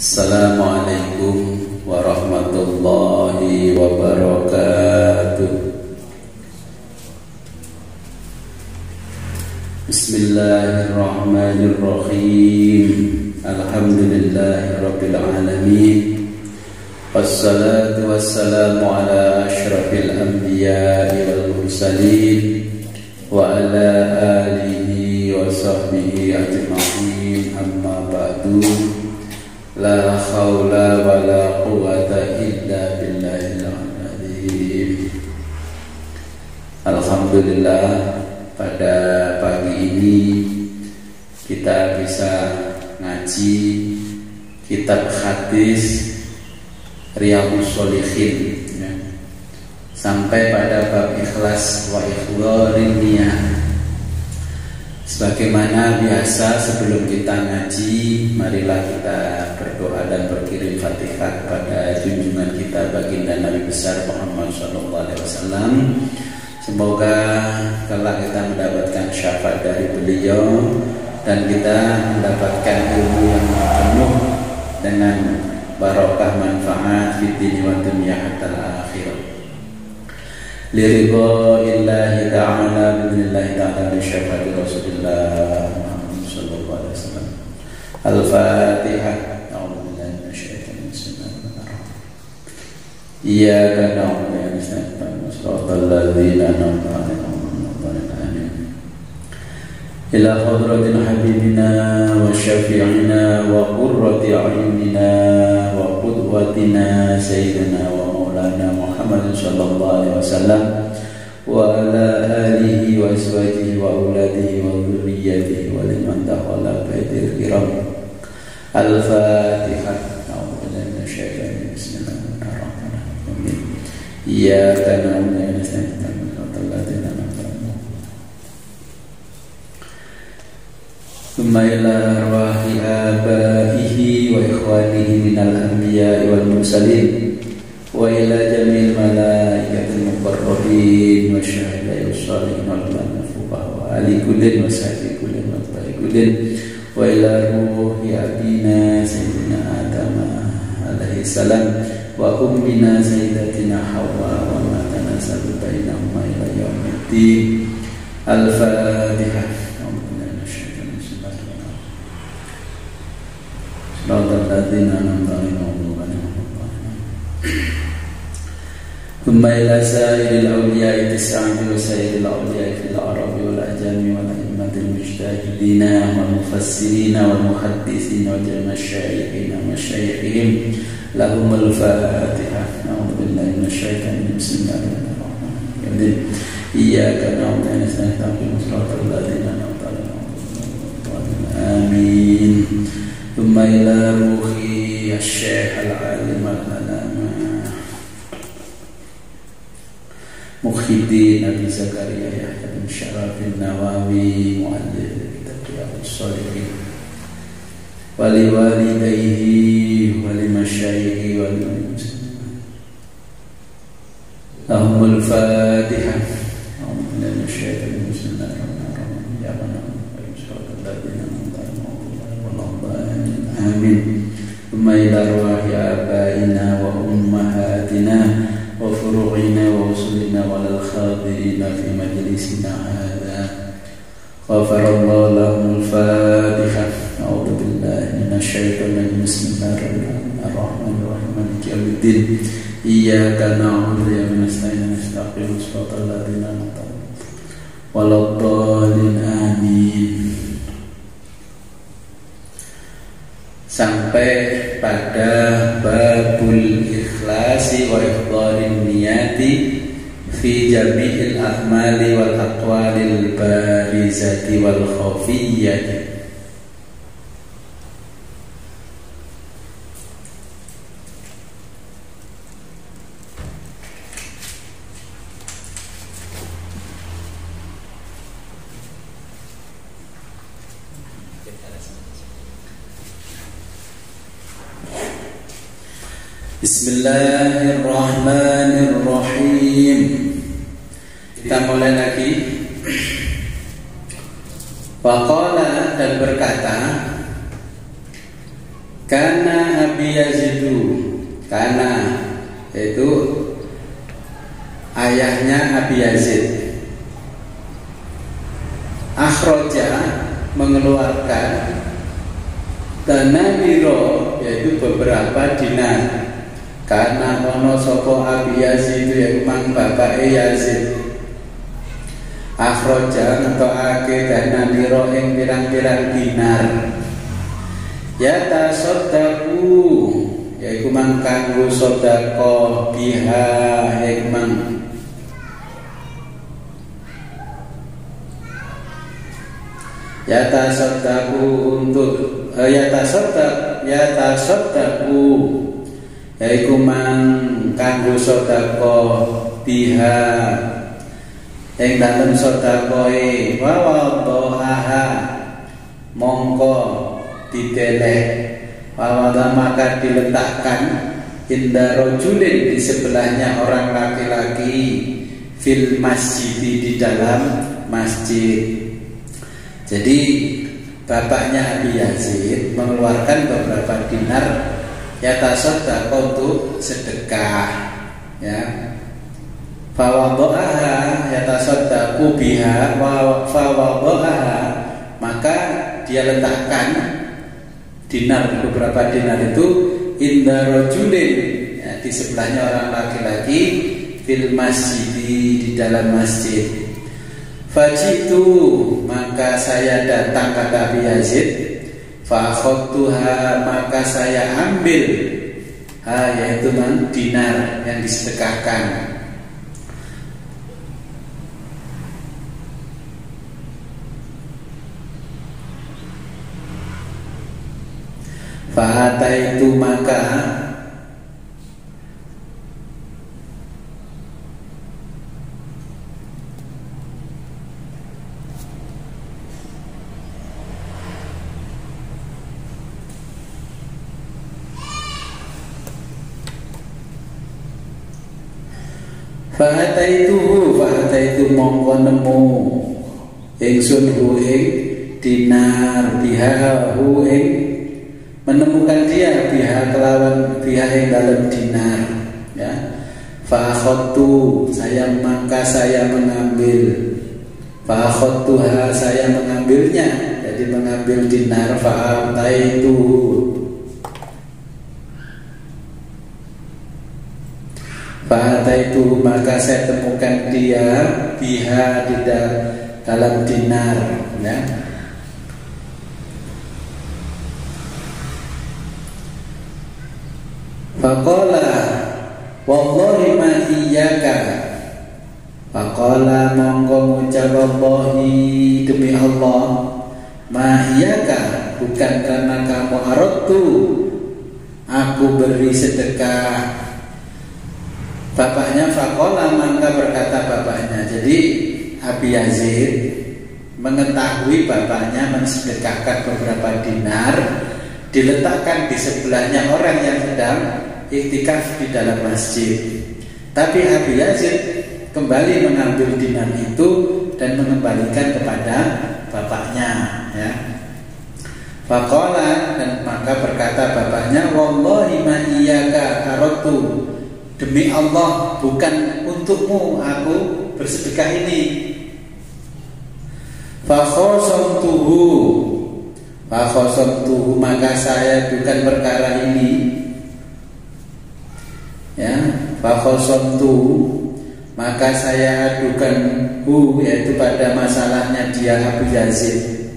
Assalamualaikum warahmatullahi wabarakatuh. Bismillahirrahmanirrahim. Alhamdulillahirabbil alamin. Wassalatu wassalamu ala asyrafil anbiya'i wal mursalin wa ala alihi wa sahbihi ajma'in. Amma ba'du. La haula wa la quwata illa billahil azim. Alhamdulillah, pada pagi ini kita bisa ngaji kitab hadis Riyadhus Shalihin ya. Sampai pada bab ikhlas wa ikhlarin niyah. Sebagaimana biasa, sebelum kita ngaji, marilah kita berdoa dan berkirim Fatihah kepada junjungan kita baginda Nabi besar Muhammad SAW. Semoga kelak kita mendapatkan syafaat dari beliau dan kita mendapatkan ilmu yang penuh dengan barokah manfaat fid dunya wa dunya hatta akhir. Liridho illahi ta'ala billahi ta'ala bi syafaati Rasulillah Muhammad sallallahu alaihi wasallam. Al-Fatihah. A'udzu billahi minasyaitonir rajim. Bismillahirrahmanirrahim. Iyyaka na'budu wa iyyaka nasta'in. Shiratal ladzina an'amta 'alaihim ghairil maghdubi ila hadratil habibina wa syafi'ina wa qurrati a'yunina wa qudwatina sayyidina wa maulana Muhammad sallallahu alaihi wasallam wa ala alihi wa azwajihi wa auladihi wa dzurriyyatihi wa liman dakhala baitil kiram. Al-Fatihah. A'udzu billahi minasyaitonir rajim. Bismillahirrahmanirrahim. Iyyaka na'budu wa iyyaka nasta'in. Thumma ila arwahi abaihi wa ikhwanihi minal anbiya'i wal mursalin wa ila jamil malaikatil muqarrabin wa syuhada'i wassalihin wal fuqaha wa ali kullin wa sahbi kullin wa tabi kullin wa ila ruhi abina sayyidina Adam alaihi salam wa ummina sayyidatina Hawa wa ma tanasalu bainahuma ila yaumiddin. Al-Fatihah. ثم إلى سائر الأولياء التسعة وسائر الأولياء في العرب والأعجم والأئمة المجتهدين والمفسرين والمحدثين وجميع الشيخين ومشايخهم لهم الفاتحة. أعوذ بالله من الشيطان الرجيم. بسم الله الرحمن الرحيم. إياك نعبد ونستعين اهدنا الصراط الذين أنعمت عليهم. آمين. ثم إلى روحي الشيخ العالم العلامة Muhyiddin Abi Zakaria Yahya bin Syaraf an-Nawawi mu'allif kitab Riyadhus Shalihin wa li walidayhi wa li masyayikhi wa li muslimin. Lahumul Fatihah. A'udzu billahi minasyaitonir rajim. Bismillahirrahmanirrahim. Ya Rabbana amin. Thumma ila arwahi abaina wa ummahatina wa furu'ina wa usulina wa lal khadirina fi majlisina hadha. Ghafarallahu lahumul Fatihah. A'udzu billahi minasyaitonir rajim. Bismillahirrahmanirrahim. Maliki yaumiddin. Iyyaka na'budu wa iyyaka nasta'in. Ihdinas siratal ladzina an'amta 'alaihim waladdallin. Amin. Sampai pada babul ikhlasi wa ikhlarin niyati fi jami'il a'mali wal aqwalil barizati wal khafiyyati. Bismillahirrahmanirrahim. Kita mulai lagi. Waqala, dan berkata, Kana Abi Yazidu, karena itu ayahnya Abi Yazid, akhraja mengeluarkan danamiro, yaitu beberapa dinar. Karena ono sopo Abi Yazid yang mang bapak Yazid, akhraja ngetokake danamiro ing pirang-pirang dinar. Ya tasodaku, yaitu mang kanggo sodako biha, yaitu mang ya tasodaku untuk ya tasodaku, yaitu mang kanggo sodako biha ing dalem sodakoe wawadhaha mongko dideleh wawada maka diletakkan inda rojulin di sebelahnya orang laki-laki fil masjid di dalam masjid. Jadi bapaknya Abi Yazid mengeluarkan beberapa dinar ya tasaddaq untuk sedekah, ya. Fawadhaha ya tasaddaqu biha wa fawadhaha, maka dia letakkan dinar, beberapa dinar itu inda rajulin, ya, di sebelahnya orang laki-laki fil masjid di dalam masjid. Fajitu, maka saya datang kata Abi Yazid, fa akhadtuha, maka saya ambil yaitu dinar yang disedekahkan. Fahata itu maka Fahata itu mongko nemu ingsun hu ing dinar biha hu ing, menemukan dia biha kelawan biha yang dalam dinar, ya. Fa akhadtu, maka saya mengambil. Fa akhadtuha, saya mengambilnya, jadi mengambil dinar. Fa ataitu, fa ataitu, maka saya temukan dia biha di dalam dinar, ya. Faqala wallahi ma iyyaka, faqala monggo ngucap wallahi demi Allah, ma iyyaka, bukan karena kamu aradtu, aku beri sedekah. Bapaknya faqala, maka berkata bapaknya. Jadi Abi Yazid mengetahui bapaknya mensedekahkan beberapa dinar, diletakkan di sebelahnya orang yang sedang iktikaf di dalam masjid. Tapi Abi Yazid kembali mengambil dinar itu dan mengembalikan kepada bapaknya, ya. Faqala, dan maka berkata bapaknya, wallahi ma iyyaka aradtu, demi Allah bukan untukmu aku bersedekah ini. Fakhosamtuhu, maka saya bukan perkara ini, ya. Fakhosamtuhu, maka saya adukan yaitu pada masalahnya dia Abu Yazid,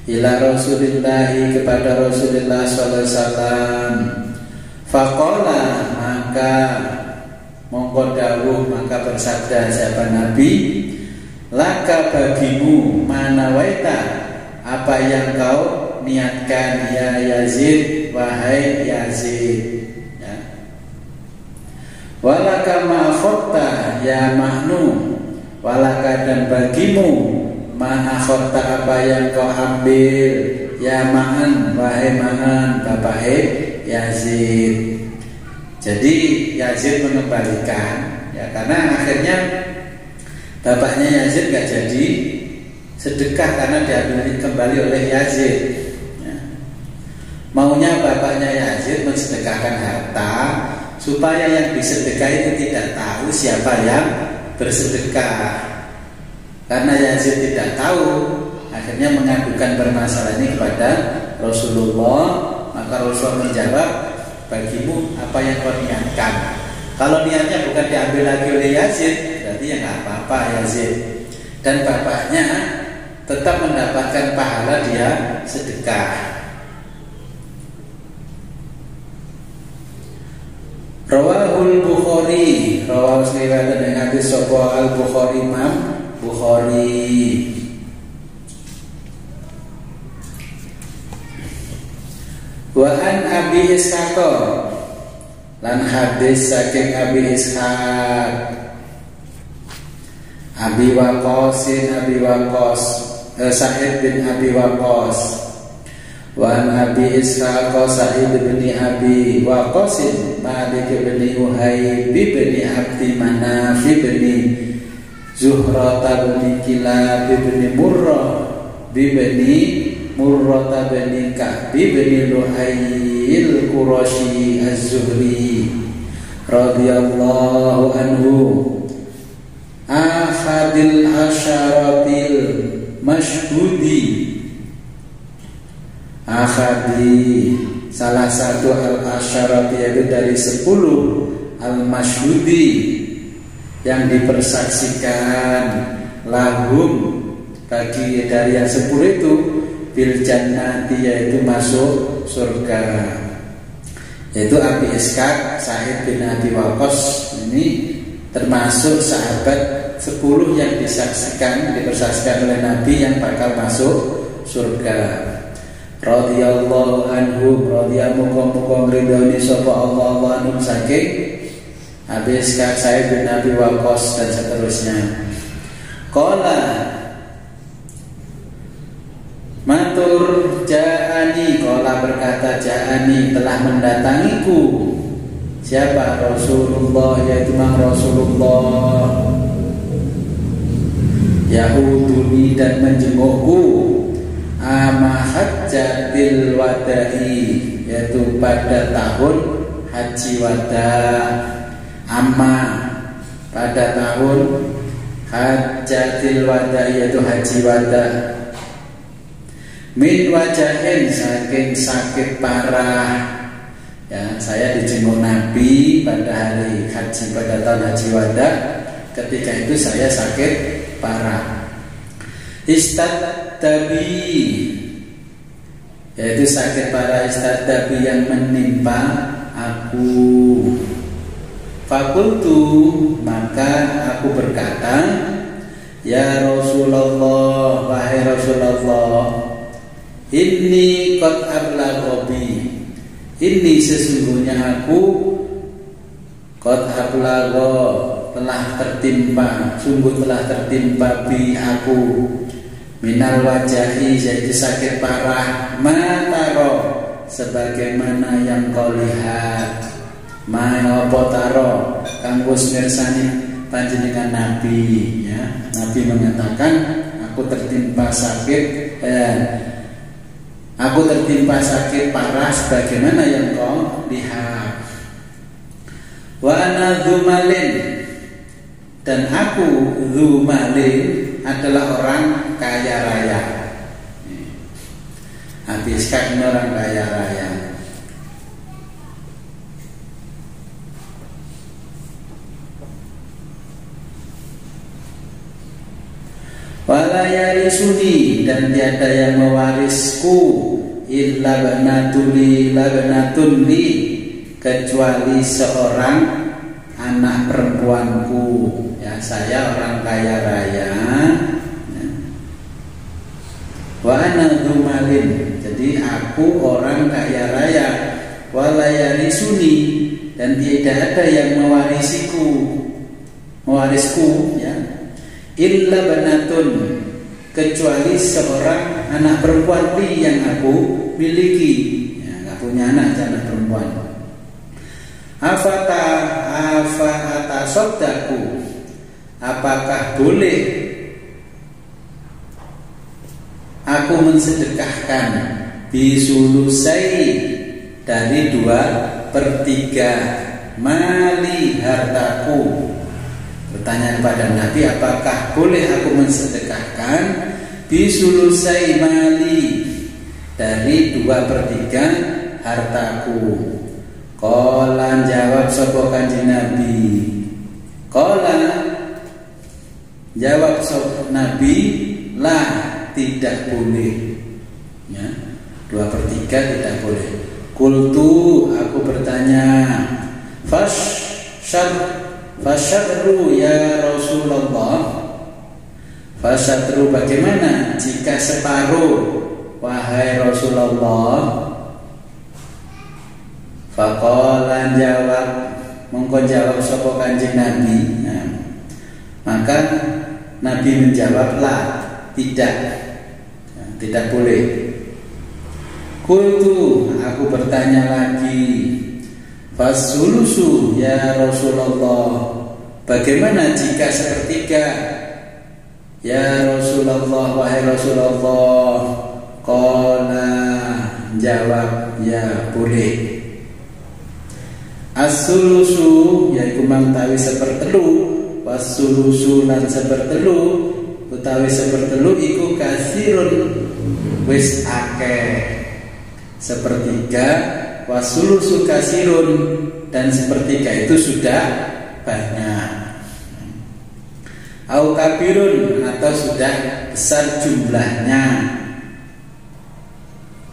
ila Rasulillahi, kepada Rasulullah sallallahu alaihi wasallam. Faqala, maka mongko dawuh, maka bersabda siapa Nabi, laka bagimu manawaita, apa yang kau niatkan ya Yazid, wahai Yazid, ya. Walaka ma'akhota ya Mahnu, walaka, dan bagimu ma'akhota, apa yang kau ambil ya Ma'an, wahai Ma'an, bapak Yazid. Jadi Yazid mengembalikan, ya, karena akhirnya bapaknya Yazid gak jadi sedekah karena diambil kembali oleh Yazid, ya. Maunya bapaknya Yazid mensedekahkan harta supaya yang disedekah itu tidak tahu siapa yang bersedekah. Karena Yazid tidak tahu, akhirnya mengadukan permasalahan ini kepada Rasulullah. Maka Rasulullah menjawab, bagimu apa yang kau niatkan. Kalau niatnya bukan diambil lagi oleh Yazid, berarti ya nggak apa-apa Yazid. Dan bapaknya tetap mendapatkan pahala dia sedekah. Rawahul Bukhari, rawahul riwayat dengan hadis sapa Al Bukhari, Imam Bukhari. Wa an Abi Ishaq, lan hadis saking Abi Ishaq, Abi Waqqas, Sa'id bin Abi Waqqas. Wa an Abi Ishaq Sa'id bin Abi Waqqas Malik bin Uhayb bin Abdi Manaf bin Zuhrah bin Kilab bin Murrah bin Murrah bin Ka'b bin Luhayl Qurashi Az-Zuhri radhiyallahu anhu, ahadil asyaratil masyhudi, ahadi salah satu al-asyarat, yaitu dari 10 al-masyhudi yang dipersaksikan, lahum bagi dari yang 10 itu bil jannati, yaitu masuk surga. Yaitu Abi Ishaq Sa'id bin Abi Waqqas ini termasuk sahabat 10 yang dipersaksikan oleh Nabi yang bakal masuk surga. Radhiyallahu anhu, radhiyallahu muga ridhoni sapa Allah anhu saking Abi Ishaq Sa'id bin Abi Waqqas dan seterusnya. Qala matur ja'ani, qala berkata ja'ani, telah mendatangiku siapa? Rasulullah, yaitu Mang Rasulullah, Yahuduni dan menjengukku ama hajjatil wada'i, yaitu pada tahun haji wada. Amma pada tahun hajjatil wada'i, yaitu haji wada. Min wajahin, saking sakit parah. Ya, saya dijenguk Nabi pada hari haji, pada tahun haji wada. Ketika itu saya sakit parah. Istadabi, yaitu sakit parah, istadabi yang menimpa aku. Fakultu, maka aku berkata, ya Rasulullah, wahai Rasulullah, inni qad ablaghobi, ini sesungguhnya aku qad ablagho, telah tertimpa, sungguh telah tertimpa bi aku, minal wajahi, yaitu sakit parah, mataro, sebagaimana yang kau lihat, ma'opotaro, kanggus mirsani panjenengan Nabi, ya. Nabi mengatakan aku tertimpa sakit, aku tertimpa sakit parah sebagaimana yang kau lihat. Wa ana dzumalin, dan aku dzumalin adalah orang kaya raya. Abi Ishaq orang kaya raya. Wala yarisuni, dan tiada yang mewarisku, illa banatun li, kecuali seorang anak perempuanku. Ya, saya orang kaya raya. Wa ana dzumalin, jadi aku orang kaya raya. Wala yarisuni, dan tidak ada yang mewarisku, ya. Illa banatun, kecuali seorang anak perempuan li yang aku miliki. Ya, gak punya anak perempuan. Afata sodaku, apakah boleh aku mensedekahkan bisulusai, dari 2/3. Mali hartaku. Bertanya kepada Nabi, apakah boleh aku mensedekahkan bisulusai mali, dari 2/3 hartaku. Qala jawab sapa Kanjeng Nabi. Qala jawab sapa Nabi, lah tidak boleh. Ya, 2/3 tidak boleh. Qultu aku bertanya, fasyadru ya Rasulullah. Fasyadru bagaimana jika separuh wahai Rasulullah? Faqala jawab, mongko jawab sapa Kanjeng Nabi. Nah, maka Nabi menjawablah, tidak, tidak boleh. Qultu aku bertanya lagi, fasulusu ya Rasulullah, bagaimana jika 1/3 ya Rasulullah, wahai Rasulullah? Qala jawab, ya boleh. As-sulusu yaiku mangtawi 1/3, was-sulusu lan 1/3, utawi 1/3 iku kasirun wis akeh. 1/3 was-sulusu kasirun, dan 1/3 itu sudah banyak. Au kabirun, atau sudah besar jumlahnya.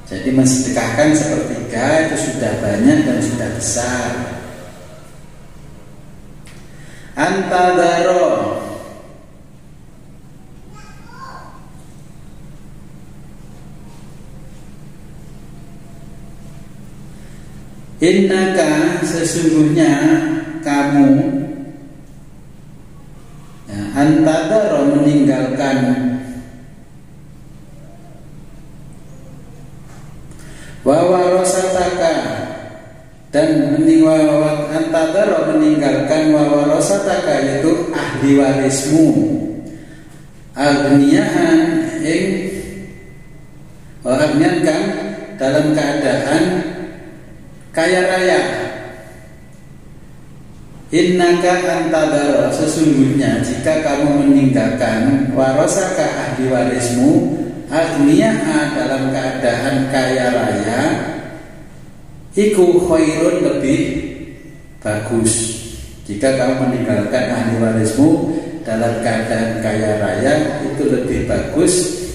Jadi mensedekahkan 1/3 itu sudah banyak dan sudah besar. Antadaro, innaka sesungguhnya kamu, ya, antadaro meninggalkan, wawarosataka dan antadaro meninggalkan, wawarosataka yaitu ahli warismu, agniaan agnian kan dalam keadaan kaya raya. Innaka antadaro sesungguhnya jika kamu meninggalkan, warosaka ahli warismu, agniyaha dalam keadaan kaya raya, iku khairun lebih bagus. Jika kamu meninggalkan ahli warismu dalam keadaan kaya raya, itu lebih bagus.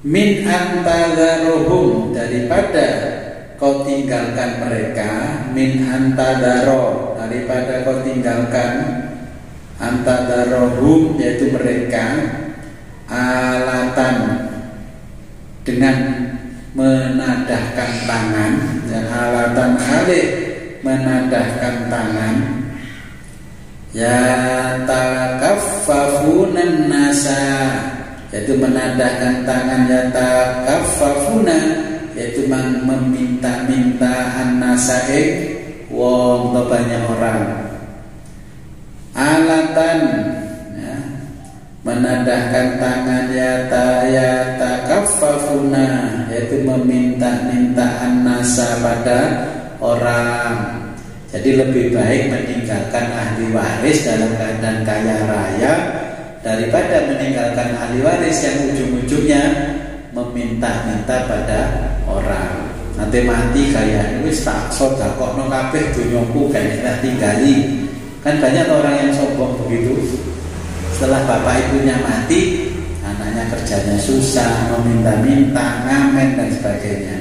Min antadarohum, daripada kau tinggalkan mereka. Min antadaro, daripada kau tinggalkan antadarohum, yaitu mereka, alatan dengan menadahkan tangan, dan alatan khalik menadahkan tangan, ya takaffafunan nasa, yaitu menadahkan tangan, ya takaffafuna, yaitu meminta-minta an-nasa wong banyak orang. Alatan, ya, menadahkan tangan, ya takaffafuna, yaitu meminta-minta an-nasa pada orang. Jadi lebih baik meninggalkan ahli waris dalam keadaan kaya raya daripada meninggalkan ahli waris yang ujung-ujungnya meminta-minta pada orang. Nanti mati kayak wis tak sedekahno kabeh donyaku kayaknya tinggali. Kan banyak orang yang sombong begitu. Setelah bapak ibunya mati, anaknya kerjanya susah, meminta-minta, ngamen dan sebagainya.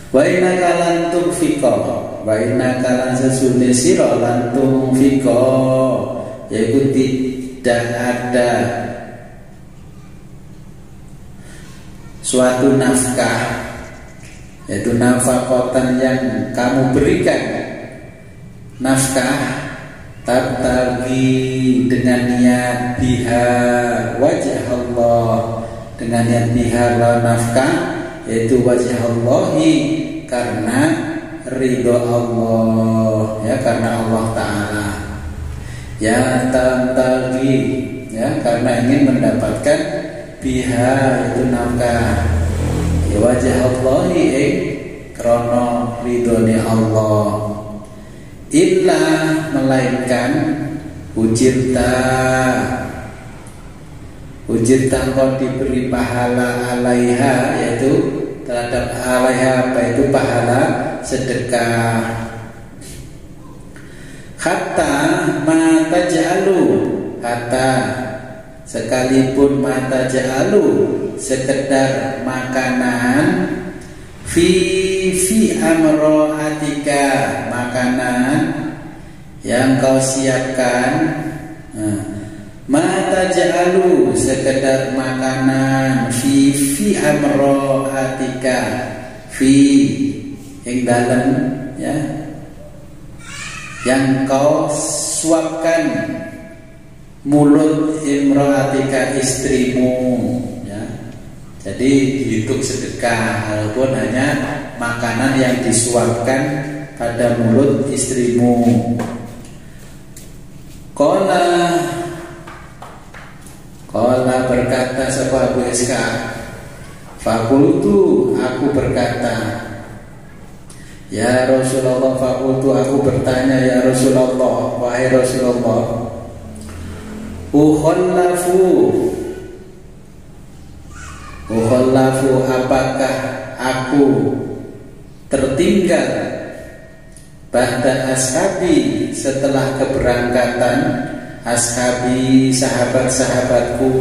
Wa innaka lan tunfiqa, wa innaka lan sesune sira lan tunfiqa, yaitu tidak ada suatu nafkah, yaitu nafkatan yang kamu berikan, nafkah tabtagi dengan niat biha wajah Allah, dengan niat biha nafkah, yaitu wajah Allahi, karena ridho Allah, ya, karena Allah Ta'ala, ya tabtagi, ya, karena ingin mendapatkan biha itu nafkah, ya wajah Allahi, krono ridhone Allah. Illa melainkan ujirta kau diberi pahala alaiha, yaitu terhadap alaiha apa itu pahala sedekah. Hatta mata ja'alu, hatta sekalipun mata ja'alu sekedar makanan fi amro'atika, makanan yang kau siapkan. Mata ja'alu sekedar makanan fi amro'atika, fi yang dalam ya, yang kau suapkan mulut imro'atika, istrimu ya. Jadi dihitung sedekah walaupun hanya makanan yang disuapkan pada mulut istrimu. Qala berkata sapa Abu Ishaq, fakultu aku berkata, ya Rasulullah, fakultu aku bertanya, ya Rasulullah, wahai Rasulullah, ukhallafu apakah aku tertinggal ba'da ashabi setelah keberangkatan ashabi sahabat-sahabatku.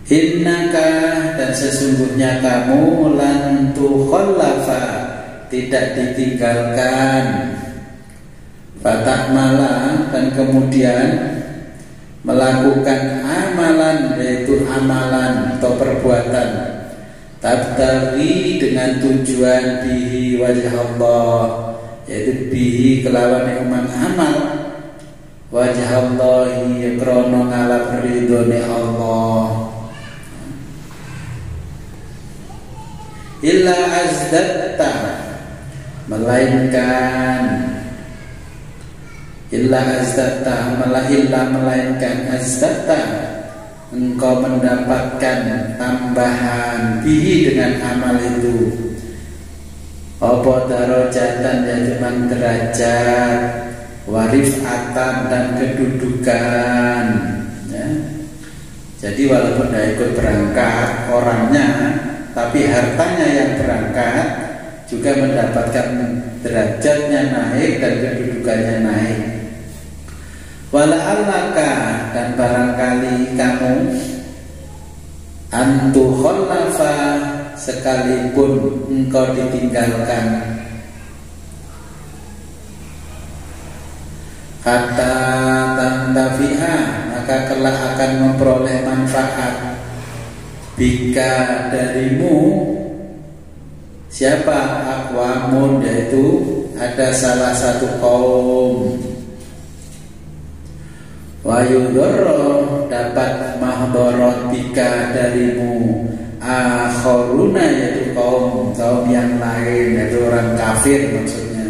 Innaka dan sesungguhnya kamu lan tukhallafa tidak ditinggalkan, fatakmala dan kemudian melakukan amalan, yaitu amalan atau perbuatan, tabtaghi dengan tujuan bihi wajah Allah, yaitu bihi kelawan iman amal, wajah Allahi krono ngalap ridhone Allah. Illa azdatta melainkan melainkan azdatta engkau mendapatkan tambahan bihi dengan amal itu, apa darajatan, yaitu derajat, warifatan dan kedudukan ya. Jadi walaupun tidak ikut berangkat orangnya, tapi hartanya yang berangkat juga mendapatkan derajatnya naik dan kedudukannya naik. Wala'allaka dan barangkali kamu antukhallafa sekalipun engkau ditinggalkan, kata tantafi'a maka kelak akan memperoleh manfaat bika darimu siapa aqwamun, yaitu ada salah satu kaum, wa yudharra dapat mahdharat bika darimu akharuna, yaitu kaum yang lain, yaitu orang kafir maksudnya.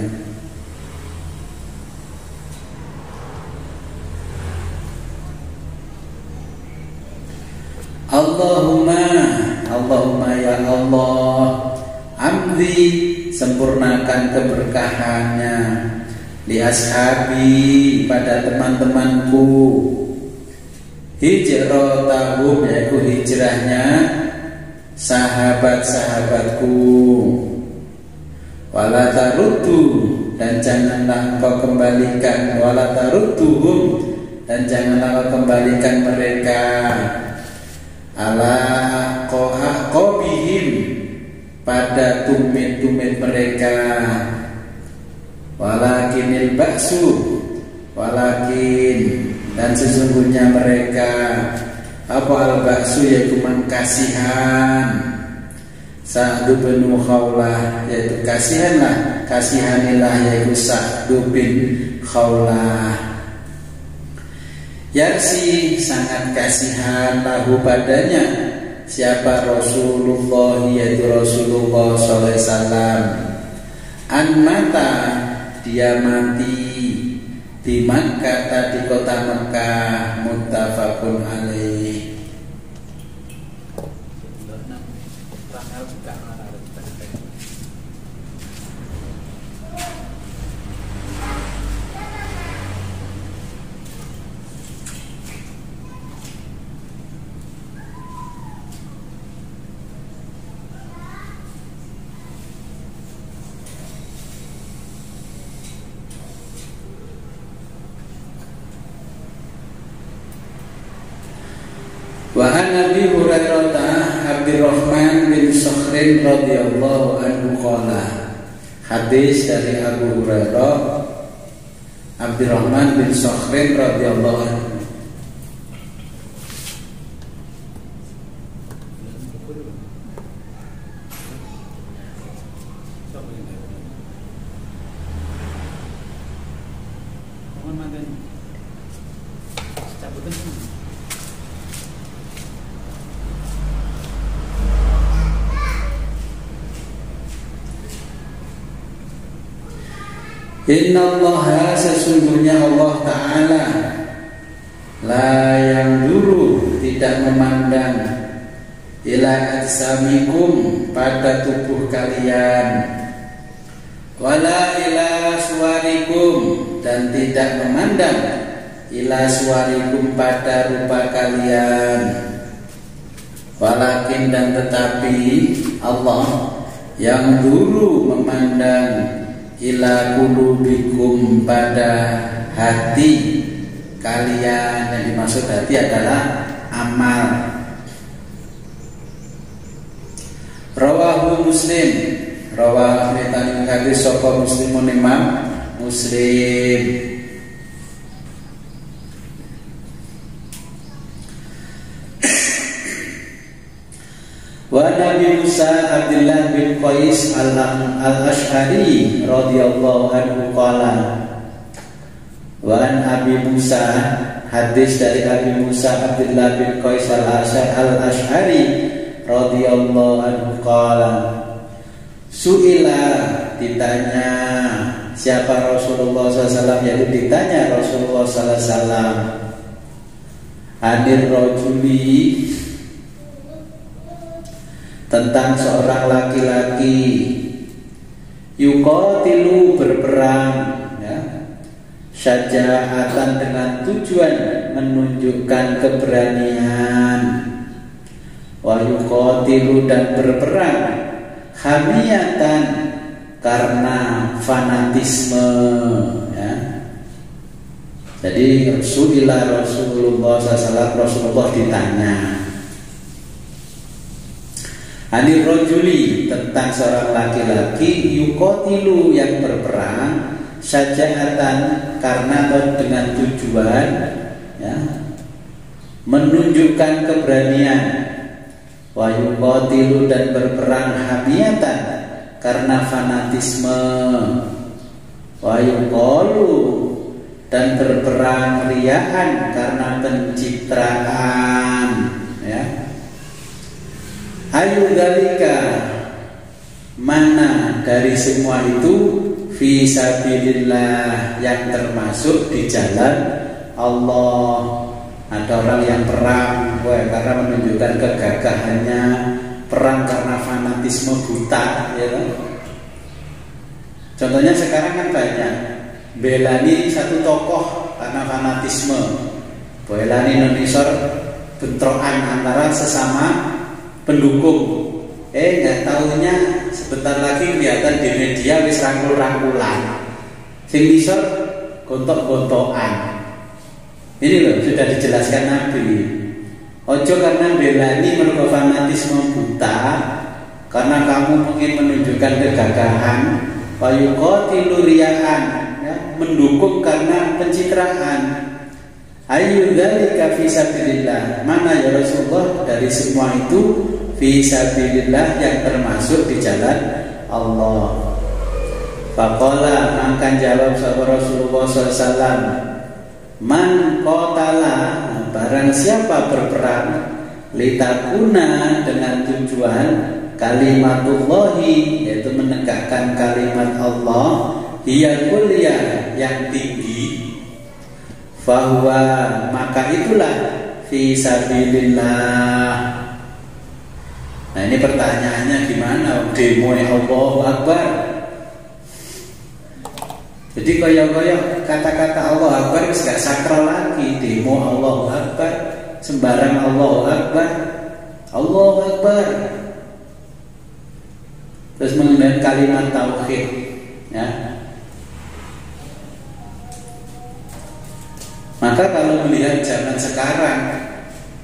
Allahumma ya Allah, amdi sempurnakan keberkahannya, li ashabi pada teman-temanku, hijratahum yaitu hijrahnya sahabat-sahabatku, wala taruddu dan janganlah engkau kembalikan, wala tarudduhum dan janganlah engkau kembalikan mereka, ala aqabihim pada tumit-tumit mereka, walakinil ba'su walakin dan sesungguhnya mereka apa al-ba'su yaitu kasihan, Sa'd bin Khawlah yaitu kasihanilah yaitu Sa'd bin Khawlah. Yarsi sangat kasihan lahu padanya siapa Rasulullah yaitu Rasulullah SAW, an mata dia mati di Makkah di kota Mekah, muttafaqun alaih. Rangel buka mana ada tadi. Wa an Abi Hurairah Abdurrahman bin Sakhrin radhiyallahu anhu qala. Hadis dari Abu Hurairah Abdurrahman bin Sakhrin radhiyallahu anhu. Innallaha sesungguhnya Allah Ta'ala la yang dulu tidak memandang ila ajsamikum pada tubuh kalian wala ila suwarikum dan tidak memandang ila suwarikum pada rupa kalian walakin dan tetapi Allah yang dulu memandang ila qulubikum pada hati kalian. Yang dimaksud hati adalah amal. Rawahu Muslim. Rawah riwayat hadis sapa Muslimun Imam Muslim. Wa Nabi Musa Abdullah bin Qais al-Ash'ari radhiyallahu anhu qala. Wa an Abi Musa, hadis dari Abi Musa Abdullah bin Qais al-Ash'ari radhiyallahu anhu qala. Su'ila, ditanya siapa Rasulullah SAW, yaitu ditanya Rasulullah SAW anir rajuli, tentang seorang laki-laki yuqatilu berperang, ya, syaja'atan dengan tujuan menunjukkan keberanian, wa yuqatilu dan berperang hamiyatan karena fanatisme, ya. Jadi Rasulullah SAW, Rasulullah ditanya anir rajuli, tentang seorang laki-laki yuqatilu yang berperang syaja'atan karena dengan tujuan, ya, menunjukkan keberanian, wa yuqatilu dan berperang hamiyatan karena fanatisme, wa yuqalu dan berperang riyaan karena pencitraan, ya. Ayu dalika, mana dari semua itu, fi sabilillah, yang termasuk di jalan Allah. Ada orang yang perang karena menunjukkan kegagahannya, perang karena fanatisme buta, ya kan? Contohnya sekarang kan banyak belani satu tokoh karena fanatisme, belani Indonesia bentrokan antara sesama pendukung. Nggak tahunya sebentar lagi kelihatan di media wis rangkul-rangkulan, sing isor gontok-gontokan. Ini loh sudah dijelaskan Nabi. Ojo karena belani mergo fanatisme buta, karena kamu ingin menunjukkan kegagahan, wa yuqatilu riya'an, ya, mendukung karena pencitraan. Ayu dzalika fi sabilillah, mana ya Rasulullah dari semua itu fi sabilillah yang termasuk di jalan Allah. Faqala, maka jawab sahabat Rasulullah SAW, man qatala, barang siapa berperang litakuna dengan tujuan kalimatullahi, yaitu menegakkan kalimat Allah, hiya kuliah yang tinggi, fahuwa, maka itulah fi sabilillah, Nah ini pertanyaannya gimana? Demo Allahu Akbar. Jadi koyok-koyok kata-kata Allahu Akbar gak sakral lagi. Demo Allahu Akbar, sembarang Allahu Akbar, Allahu Akbar. Terus menggunakan kalimat tauhid, ya. Maka kalau melihat zaman sekarang,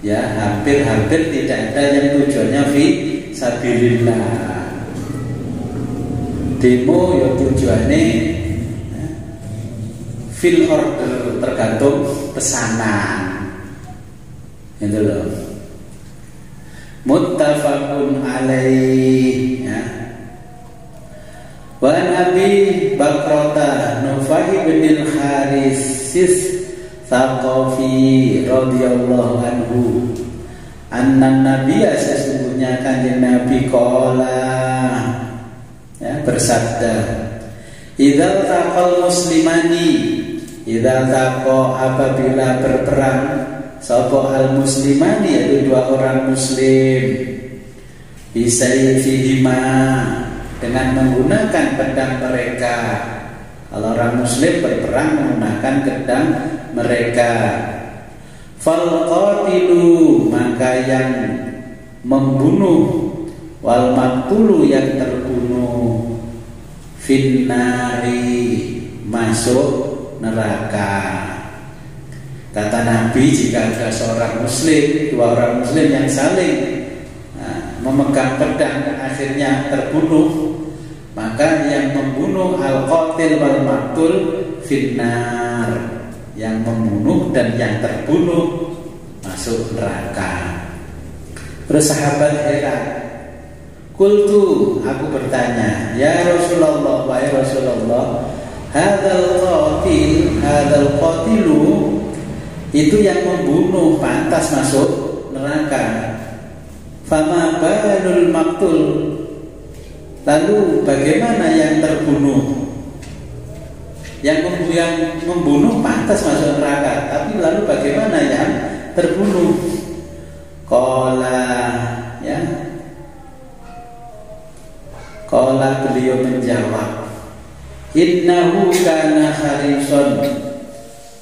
ya hampir-hampir tidak ada yang tujuannya fi sabilillah. Demo ya tujuannya fil order, tergantung pesanan. Itu loh. Muttafaqun alaih, ya. Wa Nabi Bakrata Nufai bin al-Harisis Thaqafi radhiyallahu anhu anna nabiyya, sesungguhnya kanjeng Nabi qala, ya, bersabda, idza taqal muslimani, idza taqa, apabila berperang sapa al muslimani, yaitu dua orang muslim, bisayfihima, dengan menggunakan pedang mereka. Kalau orang muslim berperang menggunakan pedang mereka, fal qatilu, maka yang membunuh, wal maqtulu, yang terbunuh, finnari, masuk neraka. Kata Nabi, jika ada seorang muslim, dua orang muslim yang saling memegang pedang akhirnya terbunuh, maka yang membunuh al-qatil wal maqtul finnar, yang membunuh dan yang terbunuh masuk neraka. Terus sahabat heran, qultu, aku bertanya, ya Rasulullah, wahai Rasulullah, hadzal qatilu, itu yang membunuh pantas masuk neraka. Fama balul maqtul, lalu bagaimana yang terbunuh? Yang membunuh pantas masuk neraka, tapi lalu bagaimana yang terbunuh? Qala, ya, qala, beliau menjawab, innahu kana harison,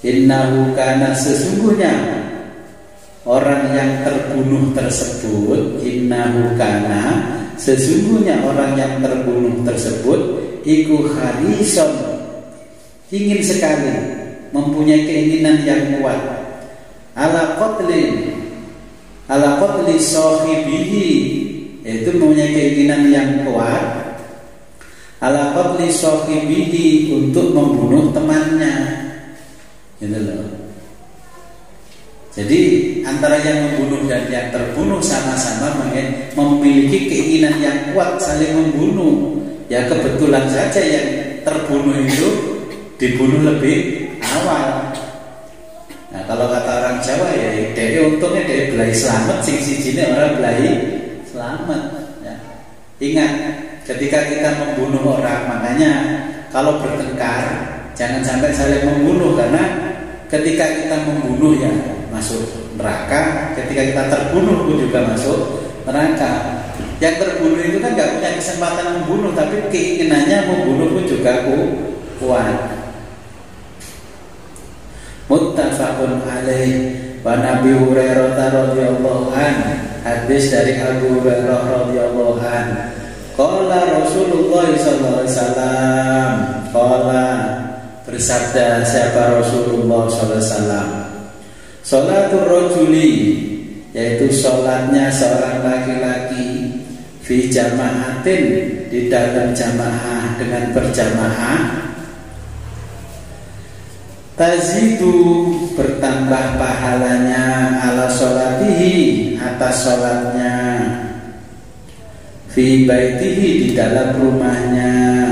innahu kana, sesungguhnya orang yang terbunuh tersebut, innahu kana, sesungguhnya orang yang terbunuh tersebut, iku harison, ingin sekali, mempunyai keinginan yang kuat, ala qatli sahibihi, yaitu mempunyai keinginan yang kuat, ala qatli sahibihi, untuk membunuh temannya. Gitu loh. Jadi antara yang membunuh dan yang terbunuh sama-sama memiliki keinginan yang kuat saling membunuh. Ya kebetulan saja yang terbunuh itu dibunuh lebih awal. Nah kalau kata orang Jawa, ya dia untungnya dia belai selamat, sing sijine orang belai selamat, ya. Ingat, ketika kita membunuh orang, makanya kalau bertengkar jangan sampai saling membunuh, karena ketika kita membunuh ya masuk neraka, ketika kita terbunuh pun juga masuk neraka. Yang terbunuh itu kan gak punya kesempatan membunuh, tapi keinginannya membunuh pun juga kuat. Muttafaqun alaih. Wa Nabi Hurairah radhiyallahu anhu, hadis dari Abu Hurairah radhiyallahu anhu, qala Rasulullah sallallahu alaihi wasallam, qala, bersabda siapa Rasulullah sallallahu alaihi wasallam, sholatul rajuli, yaitu sholatnya seorang laki-laki, fi jama'atin, di dalam jamaah, dengan berjamaah, tazidu, bertambah pahalanya, ala sholatihi, atas sholatnya, fi baitihi, di dalam rumahnya,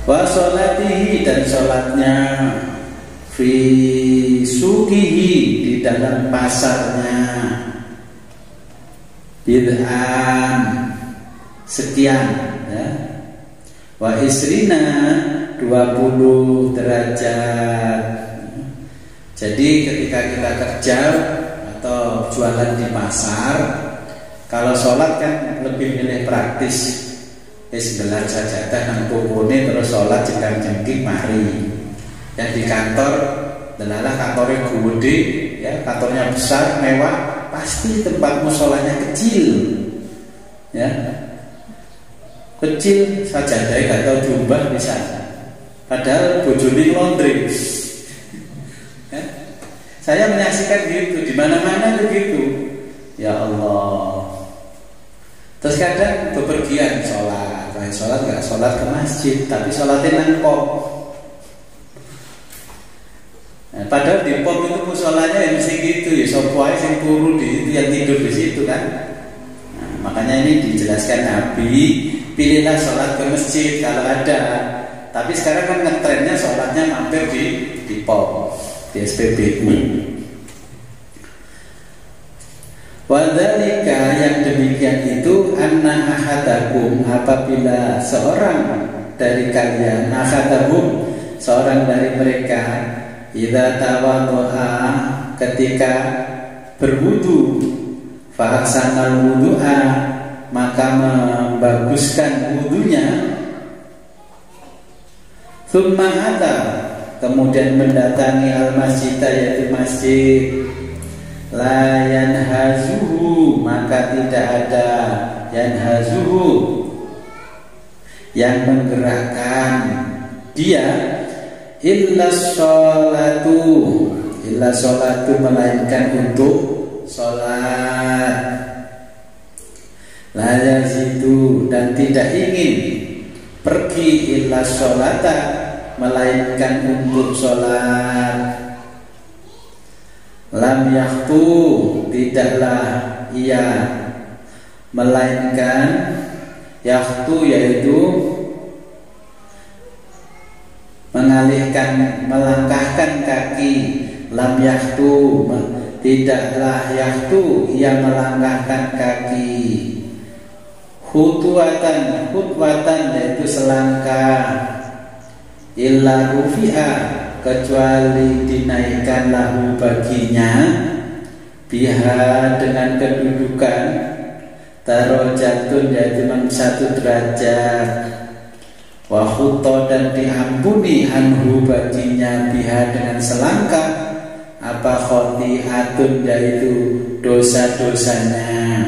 wa sholatihi, dan sholatnya, fi suqihi, di dalam pasarnya, bid'an, sekian, ya. Wa isrina, 20 derajat. Jadi ketika kita kerja, atau jualan di pasar, kalau sholat kan lebih milih praktis. Gelar sajadah nang tukune terus sholat jengkang-jengking mari. Yang di kantor, delalah kantornya gede, ya kantornya besar, mewah, pasti tempat musholanya kecil, ya kecil sajadah gak tahu jubah bisa. Padahal bojone laundry. Ya. Saya menyaksikan gitu di mana-mana begitu. Ya Allah. Terus kadang bepergian sholat nggak sholat ke masjid, tapi sholatnya nang pom. Nah, padahal di pom itu musholanya ya mesti gitu ya, sopo ae sing turu di itu yang tidur di situ kan. Nah, makanya ini dijelaskan Nabi, pilihlah sholat ke masjid kalau ada. Tapi sekarang kan ngetrennya sholatnya mampir di pom, di SPBU. Wadzalika, yang demikian itu, anna ahadakum, apabila seorang dari kalian, ahadakum, seorang dari mereka, idza tawaddoa, ketika berwudu, fa ahsanal wudu'a, maka membaguskan wudunya, tsumma ata, kemudian mendatangi al-masjid, yaitu masjid, la yanhazuhu, maka tidak ada yanhazuhu yang menggerakkan dia, illa sholatu melainkan untuk sholat, la yazidu, dan tidak ingin pergi illa sholata melainkan untuk sholat, lam yaktu, tidaklah ia melainkan, yaktu yaitu mengalihkan, melangkahkan kaki, lam yaktu, tidaklah yaktu ia melangkahkan kaki, khutwatan yaitu selangkah, illa rufi'a, kecuali dinaikkan lahu baginya, biha, dengan kedudukan, darajatun yaitu 1 derajat, wa khutta, dan diampuni anhu baginya, biha, dengan selangkah, apa khoti'atun yaitu dosa-dosanya,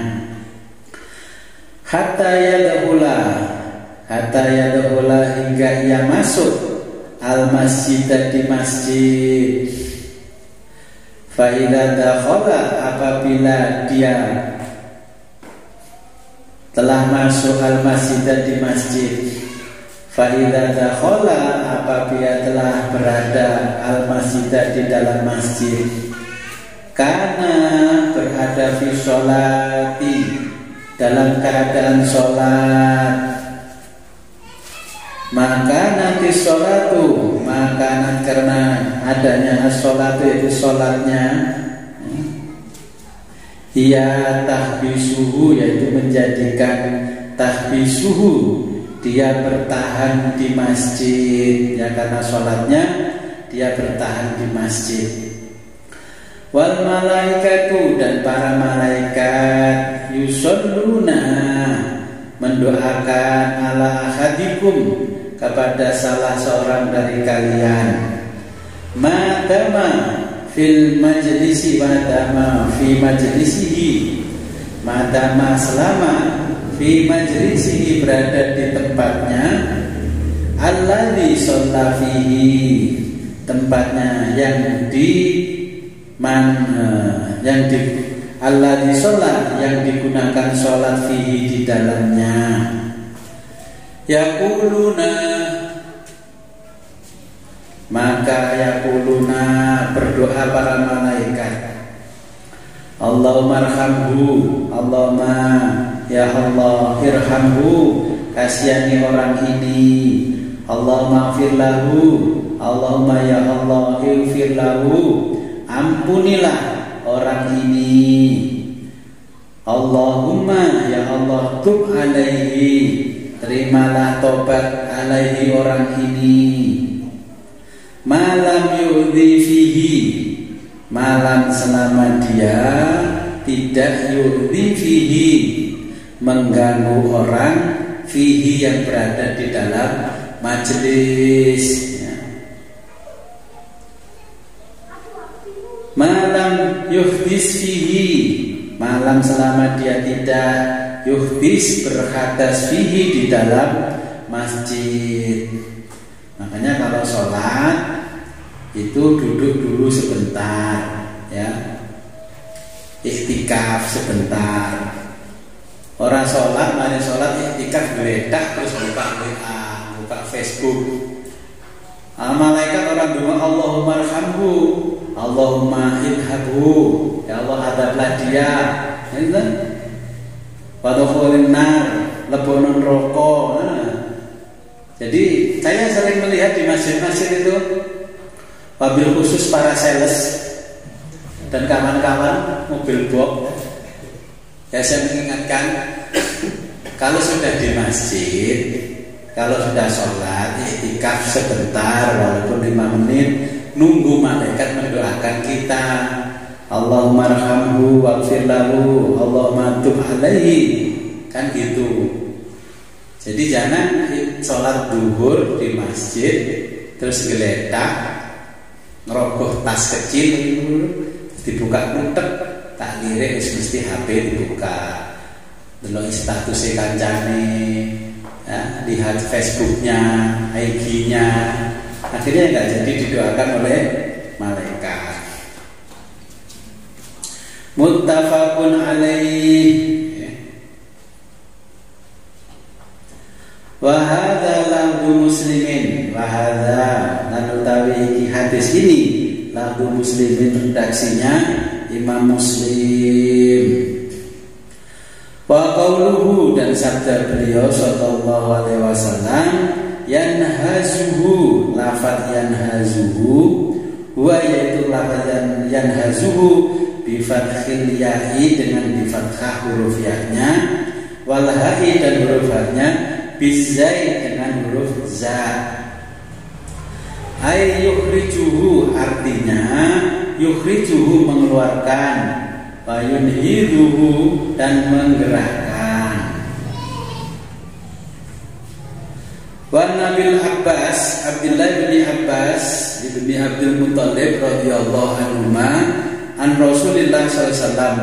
hatta yadkhula hingga ia masuk al-masjid, di masjid, fa idza dakhala, apabila dia telah masuk al-masjid, di masjid, fa idza dakhala, apabila telah berada al-masjid, di dalam masjid, karena berada fi sholati, dalam keadaan sholat, maka nanti sholatu, maka karena adanya sholatu itu sholatnya, ia tahbisuhu, yaitu menjadikan tahbisuhu, dia bertahan di masjid, ya karena sholatnya dia bertahan di masjid. Wal malaikatu, dan para malaikat, yusholluna, mendoakan, ala ahadikum, kepada salah seorang dari kalian, madama fil majlisi, madama fi majlisihi, madama selama fi majlisihi, berada di tempatnya, alladzi shalla fihi, tempatnya yang di mana, yang di alladzi shalla, yang digunakan sholat fihi, di dalamnya, yaquluna, maka yaquluna, berdoa para malaikat, Allahumma arhamhu, Allahumma ya Allah irhamhu, kasihani orang ini, Allahumma ighfir lahu, Allahumma ya Allah ighfir lahu, ampunilah orang ini, Allahumma ya Allah tub alaihi, terimalah tobat alaihi, orang ini, malam yudhi fihi, malam selama dia tidak yu'dhi fihi, mengganggu orang, fihi yang berada di dalam majelis, ya. Malam yuhdis fihi, malam selama dia tidak yuhdis, berhadas fihi, di dalam masjid. Makanya kalau sholat itu duduk dulu sebentar, ya, iktikaf sebentar. Orang sholat, mari sholat iktikaf geledak terus buka WA, buka Facebook. Malaikat orang doa Allahumma arhamhu, Allahumma idhabhu, ya Allah adablah dia. Wadkhulin nar, lebonon rokok. Jadi saya sering melihat di masjid-masjid itu, wabil khusus para sales dan kawan-kawan mobil box. Ya, saya mengingatkan, kalau sudah di masjid, kalau sudah sholat iktikaf sebentar walaupun 5 menit, nunggu malaikat mendoakan kita, Allahumma arhamhu waghfir lahu, Allahumma tub alaihi, kan gitu. Jadi jangan sholat duhur di masjid terus geledak, ngerogoh tas kecil, dibuka kutek, tak lirik mesti HP dibuka, delok statusnya kancane, ya, lihat Facebooknya, IG-nya, akhirnya nggak jadi didoakan oleh malaikat. Muttafaqun alaih. Wa hadza lafdhu muslimin, wa hadza, lan utawi hadis ini lafdhu muslimin, redaksinya Imam Muslim. Wa qauluhu, dan sabda beliau sallallahu alaihi wasallam, yanhazuhu, lafaz yanhazuhu, huwa yaitu lafaz yanhazuhu bi fathil ya'i, dengan bi fathah huruf ya-nya, wal ha'i, dan huruf ha-nya, bizai, dengan huruf za. Ay yukhrijuhu, artinya yukhrijuhu, mengeluarkan, wa yunhiduhu, dan menggerakkan. Wa Nabil Abbas, Abdullah bin Abbas bin Abdul Muttalib radhiyallahu anhuma, an Rasulillah sallallahu alaihi wasallam,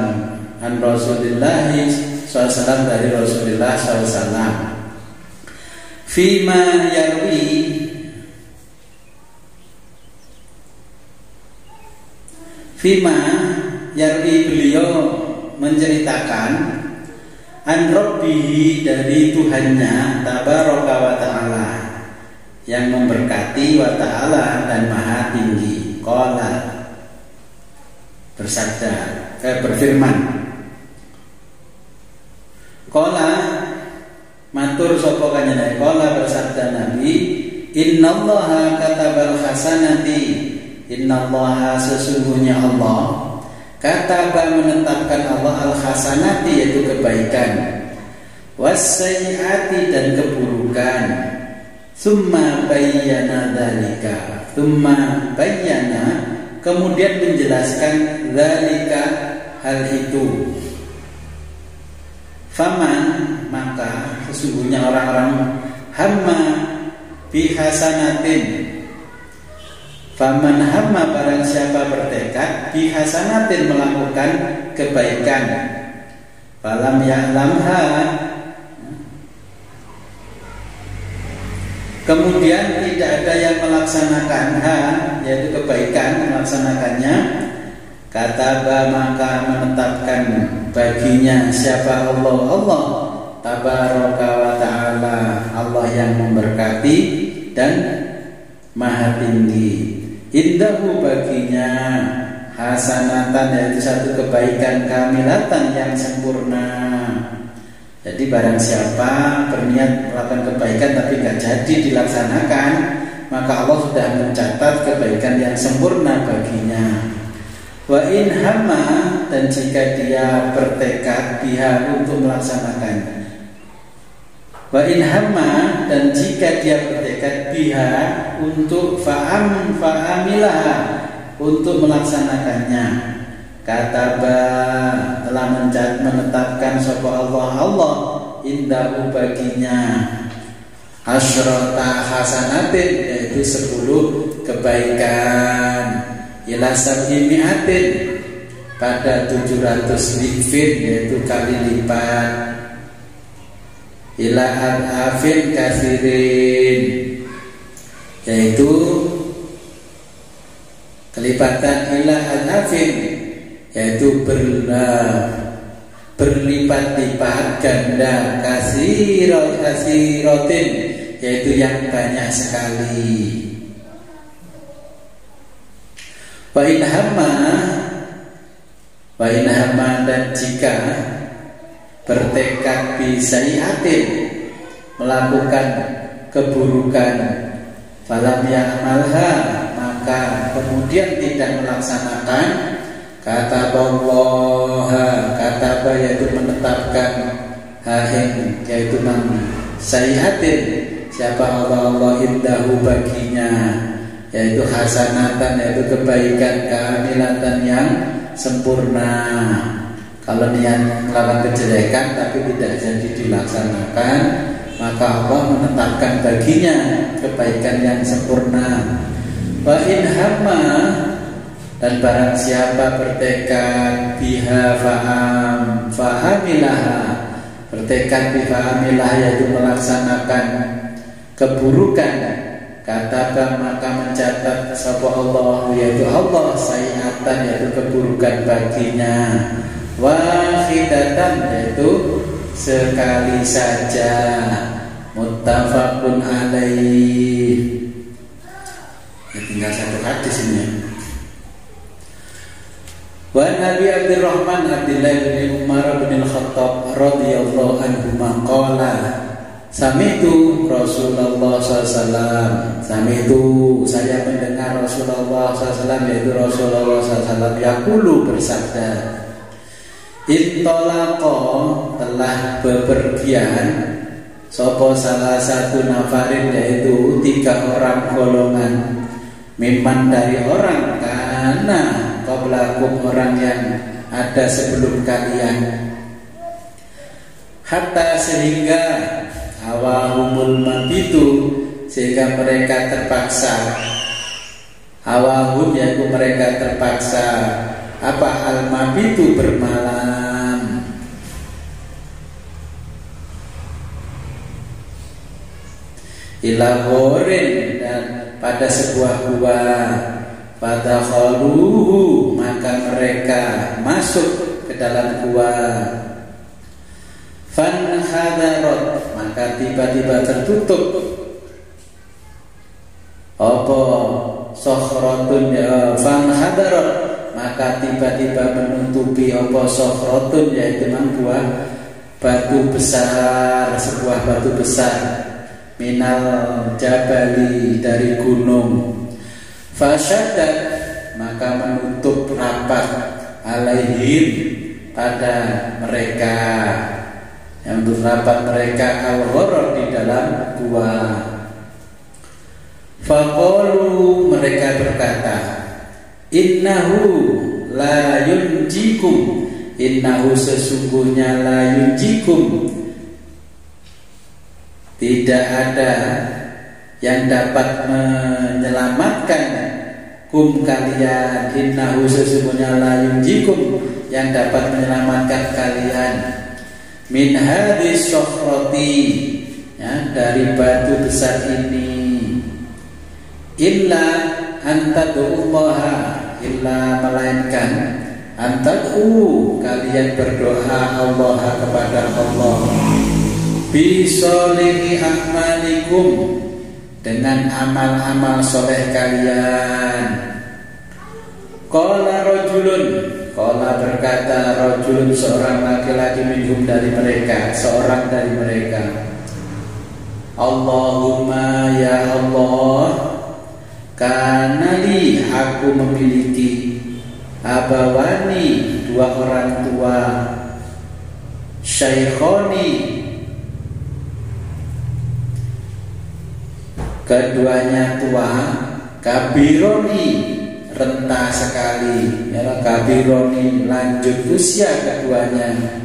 an Rasulillah sallallahu alaihi wasallam, dari Rasulullah sallallahu alaihi wasallam, fima yarwi, fima yarwi, beliau menceritakan, an rabbihi, dari Tuhannya, tabaraka wa ta'ala, yang memberkati, wa ta'ala, dan maha tinggi. Qala, bersabda, berfirman, qala, matur sapa kanjeng Nabi, qala, bersabda Nabi, innallaha katabal hasanati, innallaha, sesungguhnya Allah, kataba, menetapkan Allah, al hasanati, yaitu kebaikan, wassayiati, dan keburukan, summa bayyana dzalika, summa bayyana, kemudian menjelaskan, dzalika, hal itu, faman, maka sesungguhnya orang-orang, hamma bihasanatin, faman hamma, barang siapa bertekad, bihasanatin, melakukan kebaikan, falam ya'lamha, kemudian tidak ada yang melaksanakan, yaitu kebaikan, melaksanakannya, kataba, maka menetapkan baginya siapa Allah, Allah tabaraka wa ta'ala, Allah yang memberkati dan maha tinggi, indahu, baginya, hasanatan, yaitu satu kebaikan, kamilatan, yang sempurna. Jadi barang siapa berniat melakukan kebaikan tapi tidak jadi dilaksanakan, maka Allah sudah mencatat kebaikan yang sempurna baginya. Wa in hamma, dan jika dia bertekad, biha, untuk melaksanakan. Wa in hamma, dan jika dia bertekad, biha, untuk fa'amilah, untuk melaksanakannya. Kataba telah menetapkan sapa Allah indahu baginya asyrata hasanatin, yaitu 10 kebaikan, ila sab'imi'atin, pada 700 dhifin, yaitu kali lipat, ila adhafin kasirin, yaitu kelipatan, ila adhafin, yaitu berlipat-lipat ganda, kasirotin, yaitu yang banyak sekali. Wa in hamma, dan jika bertekad bisai'atin, melakukan keburukan, falam ya'malha, maka kemudian tidak melaksanakan, kataba yaitu menetapkan, yaitu sayiatin, siapa Allah indahu baginya, yaitu hasanatan, yaitu kebaikan, kamilatan yang sempurna. Kalau niat melakukan kejelekan tapi tidak jadi dilaksanakan, maka Allah menetapkan baginya kebaikan yang sempurna. Wa in hamma, dan barang siapa bertekad biha fahamilaha, bertekad biha fahamilaha, yaitu melaksanakan keburukan, kataba maka mencatat sapa Allah, yaitu Allah, sayiatan, yaitu keburukan baginya, wahidatan, yaitu sekali saja, muttafaqun alaih. Ya, tinggal satu hadis ini. Wa Nabi Abdurrahman Abdullah bin Umar bin Al-Khattab radhiyallahu anhu qala sami'tu Rasulullah sallallahu, sami'tu, saya mendengar Rasulullah sallallahu, yaitu Rasulullah sallallahu yaqulu, bersabda, intolaqa, telah bepergian sapa salah satu nafarin, yaitu 3 orang golongan, mimman, dari orang, karena qablakum, orang yang ada sebelum kalian, hatta, sehingga awahumul mabitu, sehingga mereka terpaksa, awahum, yaitu mereka terpaksa apa, al-mabitu, bermalam, ila ghorin, dan pada sebuah gua, pada khaluhu, maka mereka masuk ke dalam gua, fan hadarat, maka tiba-tiba tertutup apa sokhratun, ya, fan hadarat, maka tiba-tiba menutupi apa sokhratun, yaitu buah batu besar, sebuah batu besar, minal jabali, dari gunung, fasyadat, maka menutup rapat, alaihim, pada mereka, yang rapat mereka, al-gharar, di dalam gua. Faqalu, mereka berkata, innahu la yunjikum, innahu, sesungguhnya, la yunjikum, tidak ada yang dapat menyelamatkan kum, kalian, innahu, sesungguhnya, la yunjikum, yang dapat menyelamatkan kalian, min hadis sokhroti, ya, dari batu besar ini, illa antad'ullaha, illa, melainkan, antad'u, kalian berdoa, Allah, kepada Allah, bisolihi a'malikum, dengan amal-amal soleh kalian. Qala rajulun, qala, berkata, rajulun, seorang laki-laki, minhum, dari mereka, seorang dari mereka, Allahumma, ya Allah, kanali, aku memiliki, abawani, 2 orang tua, syaikhoni, keduanya tua, kabironi, renta sekali, ya kabironi, lanjut usia keduanya.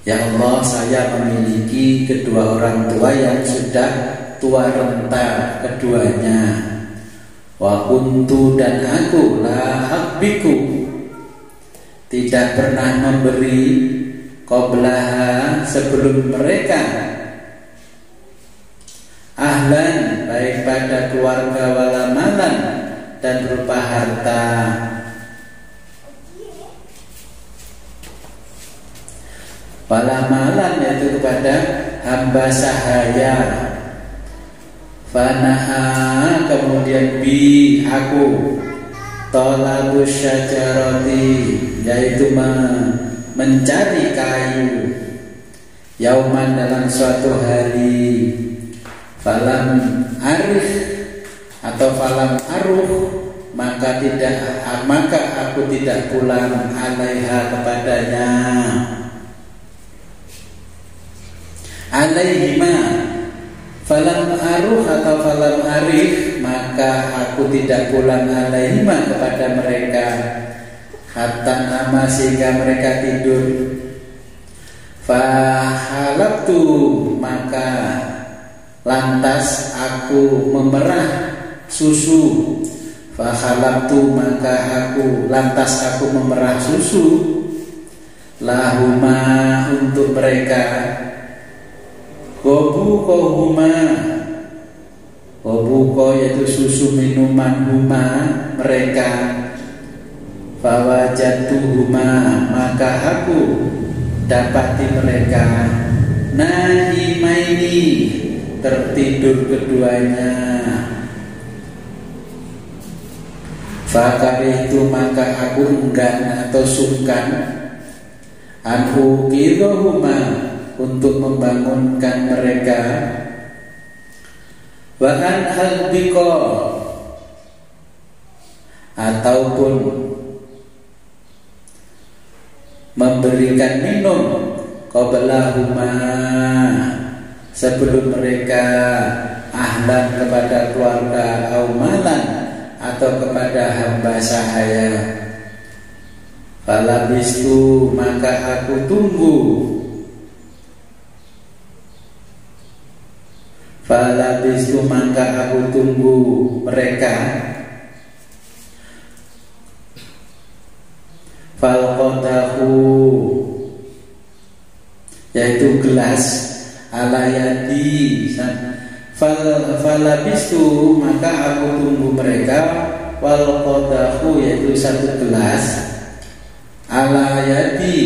Ya Allah, saya memiliki kedua orang tua yang sudah tua renta keduanya. Wa kuntu, dan aku la habbiku, tidak pernah memberi qablaha, sebelum mereka, ahlan, baik pada keluarga, wala malan, dan berupa harta. Wala malan, yaitu kepada hamba sahaya. Fanaha, kemudian bi, aku, tolabus syajarati, yaitu mencari kayu, yauman, dalam suatu hari. Falam arif, atau falam aruh, maka aku tidak pulang alaiha, kepadanya. Alaihima, falam aruh atau falam arif, maka aku tidak pulang alaihima, kepada mereka. Hatta nama, sehingga mereka tidur. Fahalabtu, maka lantas aku memerah susu. Fahalabtu, maka lantas aku memerah susu. Lahuma, untuk mereka. Gobukohuma, gobuko, yaitu susu minuman, huma, mereka. Fawajatuhuma, maka aku dapati mereka. Nahimaini, tertidur keduanya. Fakarihtu, maka aku enggan atau sungkan. Anhu kirohuma, untuk membangunkan mereka. Wa an halbiko, ataupun memberikan minum, qablahuma, sebelum mereka, ahlan, kepada keluarga, aumalan, atau kepada hamba sahaya. Falabistu, maka aku tunggu. Falabistu, maka aku tunggu mereka. Falqadahu, yaitu gelas, alayadi. Falabistu, maka aku tunggu mereka. Falqadahu, yaitu satu gelas, alayadi,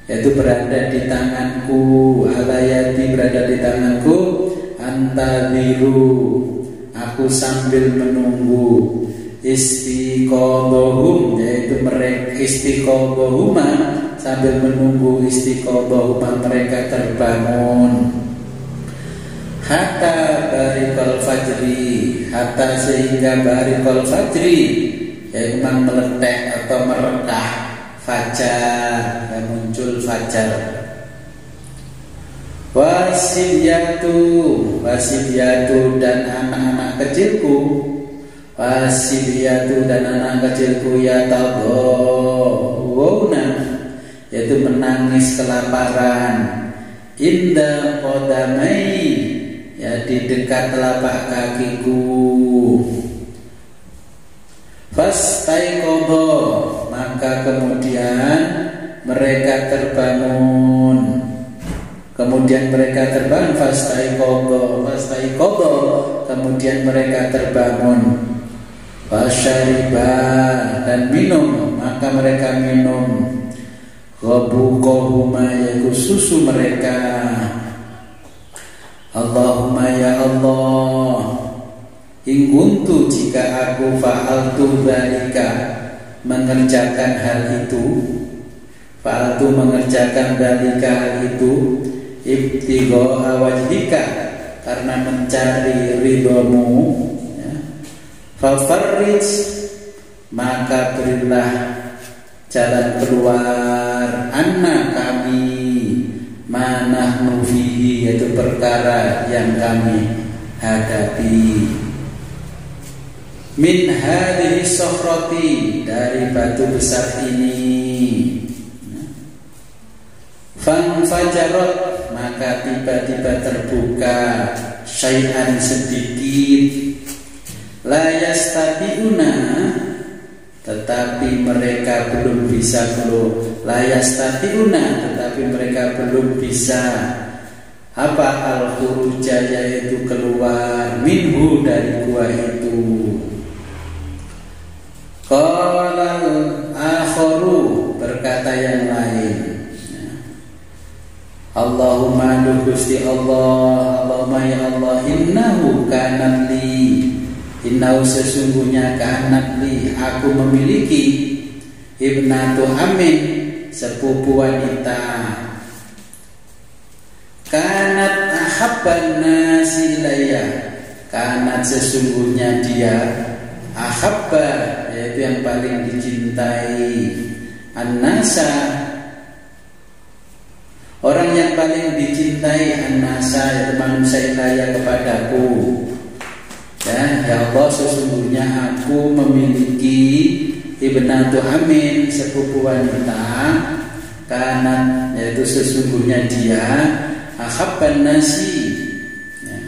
yaitu berada di tanganku. Alayadi, berada di tanganku. Antadiru, aku sambil menunggu. Istiqodohum, yaitu mereka, istiqodohuma, sambil menunggu istiqodohuma, mereka terbangun. Hatta barikal fajri, hatta sehingga barikal fajri, yaitu meletek atau meredah fajar, dan muncul fajar. Wasibyatu, dan anak-anak kecilku. Wasibyatu, dan anak kecilku, yatadawuna, yaitu menangis kelaparan. Inda qadamai, ya di dekat telapak kakiku. Fastaiqadha, maka kemudian mereka terbangun. Kemudian mereka terbangun. Fastaiqadha, kemudian mereka terbangun. Fasyariba, dan minum, maka mereka minum. Ghabuqahuma, yaitu susu mereka. Allahumma, ya Allah, in kuntu, jika aku fa'altu dzalika, mengerjakan hal itu. Fa'altu, mengerjakan dzalika, hal itu. Ibtigha wajhika, karena mencari ridhomu, ya. Fafarrij, maka berilah jalan keluar. Anna, kami, manahnu fihi, yaitu perkara yang kami hadapi. min hadhihi sokhrati, dari batu besar ini. Fanfajarat, maka tiba-tiba terbuka syai'an sedikit. La yastati'una, tetapi mereka belum bisa la yastati'una, tetapi mereka belum bisa apa al-khuruja, yaitu keluar minhu, dari gua itu. Qala al-akharu, berkata yang lain, Allahumma Gusti Allah, Allahumma ya Allah, innahu kanat li, innahu sesungguhnya kanat li, aku memiliki ibnatu amin, sepupu wanita. Kanat ahabban nasi ilayya, kanat sesungguhnya dia ahabba, yaitu yang paling dicintai, an-nasa, orang yang paling dicintai, an-nasa, yaitu manusia ilayya, kepadaku. Ya Allah, sesungguhnya aku memiliki ibnatu amin, sepupu wanita. Kanat, yaitu sesungguhnya dia ahabban nasi, ya,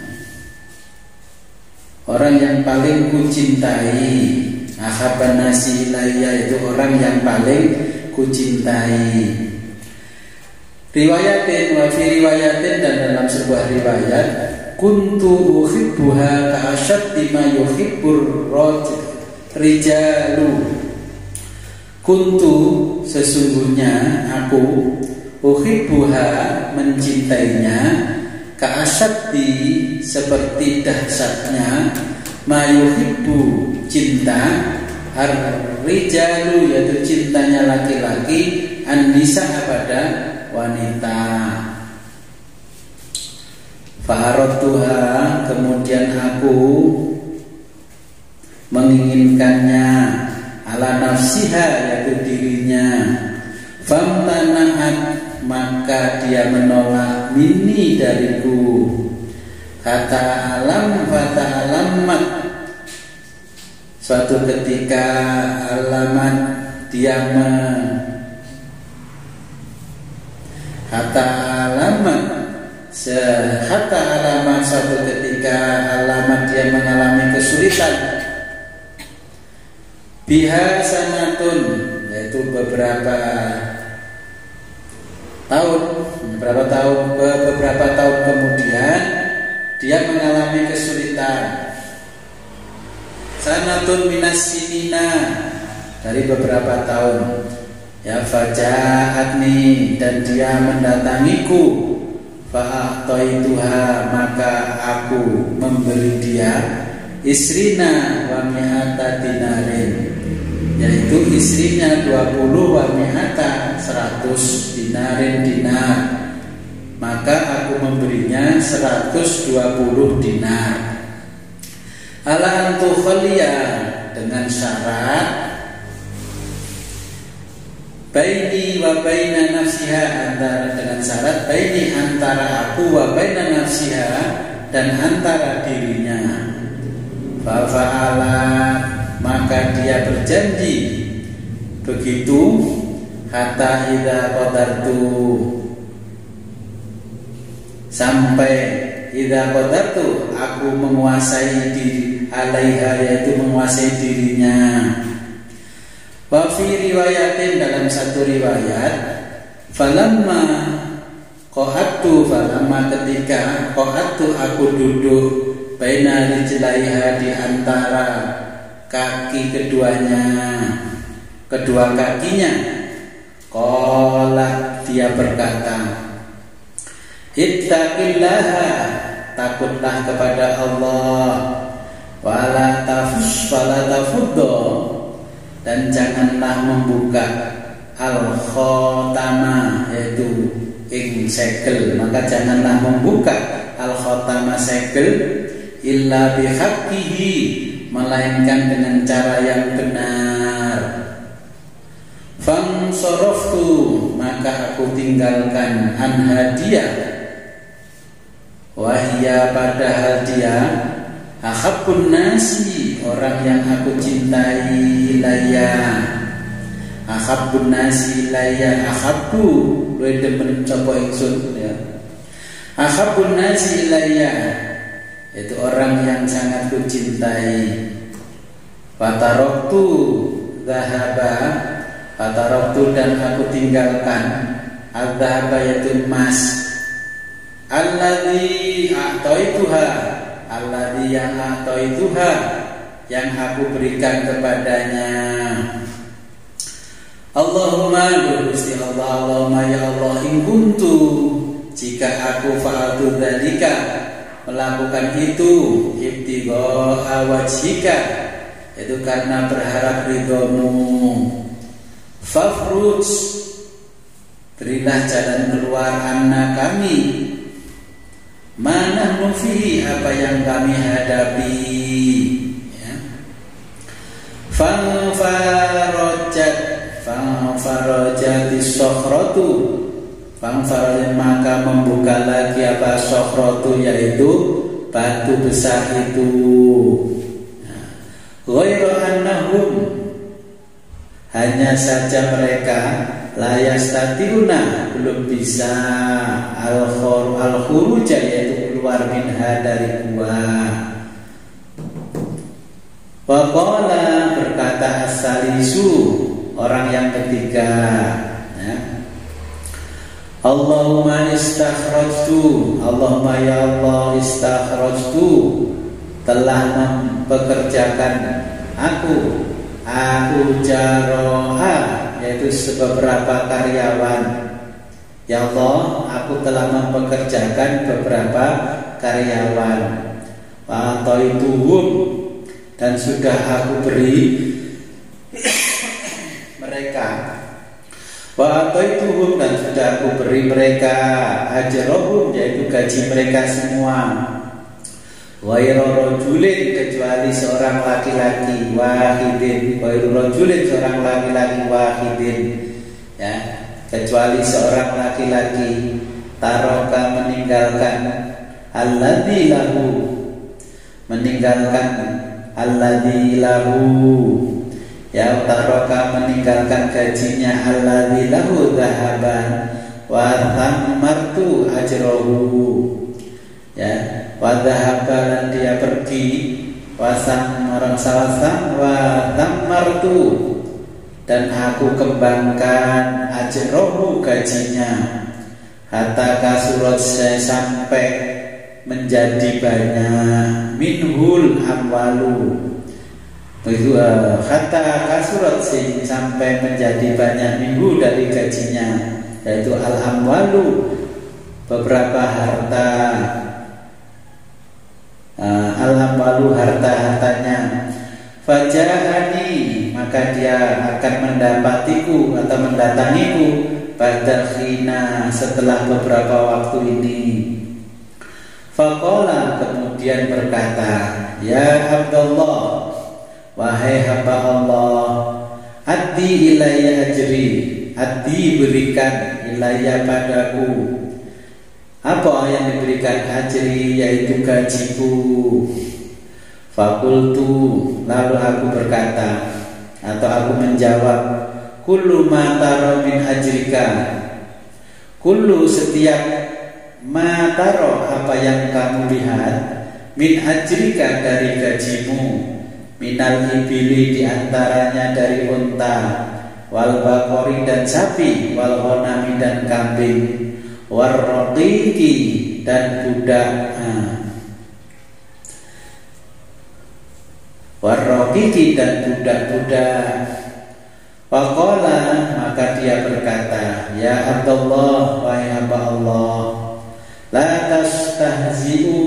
orang yang paling kucintai. Ahabban nasi ilayya, itu orang yang paling kucintai. Riwayatin, wa fi riwayatin, dan dalam sebuah riwayat, kuntu uhibbuha ka'asyaddi ma yuhibbur rijalu. Kuntu, sesungguhnya aku, uhibbuha, mencintainya, ka'asyaddi, seperti dahsyatnya, ma yuhibbu, cinta, ar-rijalu, yaitu cintanya laki-laki, an-nisa, pada wanita. Fa'aradtuha, kemudian aku menginginkannya, ala nafsiha, yaitu dirinya. Famtana'at, maka dia menolak, minni, dariku. Kata alam, fata alamat, suatu ketika alamat dia kata alamat, hatta alamat, suatu ketika alamat dia mengalami kesulitan. Biha sanatun, yaitu beberapa tahun kemudian dia mengalami kesulitan. Sanatun minas sinina, dari beberapa tahun. Ya fajaatni, dan dia mendatangiku. Fa'ataituha, maka aku memberi dia isrina wa mi'ata dinarin, yaitu istrinya 20 wa mi'ata, 100 dinarin, dinar. Maka aku memberinya 120 dinar. Ala antu khaliya, dengan syarat baini wa baina nafsiha, dengan syarat baini, antara aku, wa baina nafsiha, dan antara dirinya. Fa'ala, maka dia berjanji begitu. Hatta idza qadartu, sampai idza qadartu, aku menguasai diri, alaiha, yaitu menguasai dirinya. Wa fi riwayatin, dalam satu riwayat, falamma qa'adtu, falamma, ketika qa'adtu, aku duduk, baina rijlaiha, di antara kaki keduanya, kedua kakinya. Qala, dia berkata, ittaqillaha, takutlah kepada Allah, wala tafuddo, dan janganlah membuka al-khotama, yaitu ing segel, maka janganlah membuka al-khotama, segel, illa bihaqqihi, melainkan dengan cara yang benar. Fansaraftu, maka aku tinggalkan, anha, dia, wahia, padahal dia, Ahabbun nasi, orang yang aku cintai ilayya. Ahabbun nasi ilayya, ahabbu luwih demen sapa ingsun ya. Ahabbun nasi ilayya, itu orang yang sangat ku cintai. Fataroktu dhahaba, fataroktu dan aku tinggalkan al-dhahaba yaitu emas. Alladzi a'taituha, alladzi yang a'taituha, yang aku berikan kepadanya. Allahumma Gusti Allah, Allahumma ya Allah, in kuntu, jika aku fa'altu dzalika, melakukan itu, ibtigha wajhika, itu karena berharap ridhomu, fafruj, berilah jalan keluar anna kami, mana nufi apa yang kami hadapi ya. Fangfarajatis sokhratu, fangfarajat maka membuka lagi apa sokhratu, yaitu batu besar itu. Ghairu annahum, hanya saja mereka la yastatiuna, belum bisa al-khuruja, yaitu keluar minha dari gua. Wa qala, berkata as-salisu, orang yang ketiga ya. Allahumma istakhrajtu, Allahumma ya Allah, istakhrajtu, telah mempekerjakan aku jaroha, yaitu beberapa karyawan. Ya Allah, aku telah mempekerjakan beberapa karyawan. Wa ataituhum, dan sudah aku beri mereka. Wa ataituhum, dan sudah aku beri mereka ajrahum, yaitu gaji mereka semua. Ghairu rajulin, kecuali seorang laki-laki wahidin, ghairu rajulin, seorang laki-laki wahidin ya, kecuali seorang laki-laki taroka, meninggalkan alladzi lahu, meninggalkan alladzi lahu ya, taroka meninggalkan gajinya alladzi lahu dhahaban wa thammartu ajrahu ya, wadhahaban, dia pergi, wasam orang sawasam wa thammartu, dan aku kembangkan ajrohu, gajinya, hatta kasurat, sampai menjadi banyak, minhul amwalu, begitu, hatta kasurat, sampai menjadi banyak, minhu, dari gajinya, yaitu al amwalu, beberapa harta. Al-amwalu, harta-hartanya. Faja'ani, maka dia akan mendapatiku atau mendatangiku pada khina, setelah beberapa waktu ini. Faqala, kemudian berkata, ya Abdullah, wahai hamba Allah, addi ilayya ajri, addi, berikan, ilayya, padaku, apa yang diberikan, ajri, yaitu gajiku. Fakultu, lalu aku berkata atau aku menjawab, kullu ma taro min ajrika, kullu, setiap ma taro, apa yang kamu lihat, min ajrika, dari gajimu, minal ibili, diantaranya dari unta, wal bakori, dan sapi, wal ghanami, dan kambing, warraqiqi, dan budak, warraqiqi, dan budak-budak. Faqala, maka dia berkata, ya Abdullah, wahai hamba Allah, la tastahzi'u,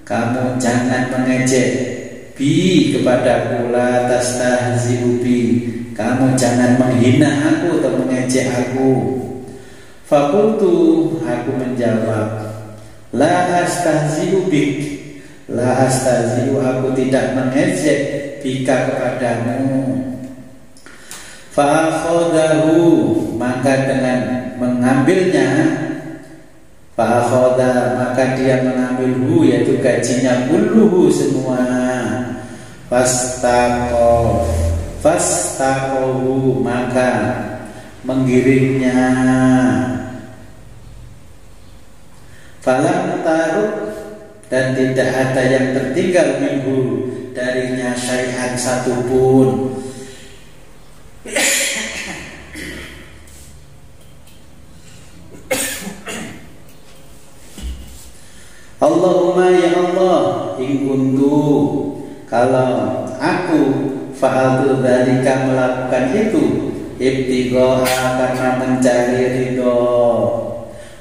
kamu jangan mengejek, bi, kepadaku, la tastahzi'u bi, kamu jangan menghina aku atau mengejek aku. Fakultu, aku menjawab, la astahzi'u bik, la astahzi'u, aku tidak mengejek, bika, kepadamu. Fa'akhodahu, maka dengan mengambilnya, Fa'akhoda, maka dia mengambil hu, yaitu gajinya, kulluhu semua. Fastaqohu, maka menggiringnya. Falam taruk, dan tidak ada yang tertinggal minhu, darinya syai'an satupun. Allahumma ya Allah, in kuntu, kalau aku fa'altu dzalika, melakukan itu, ibtigha'a, karena mencari ridho,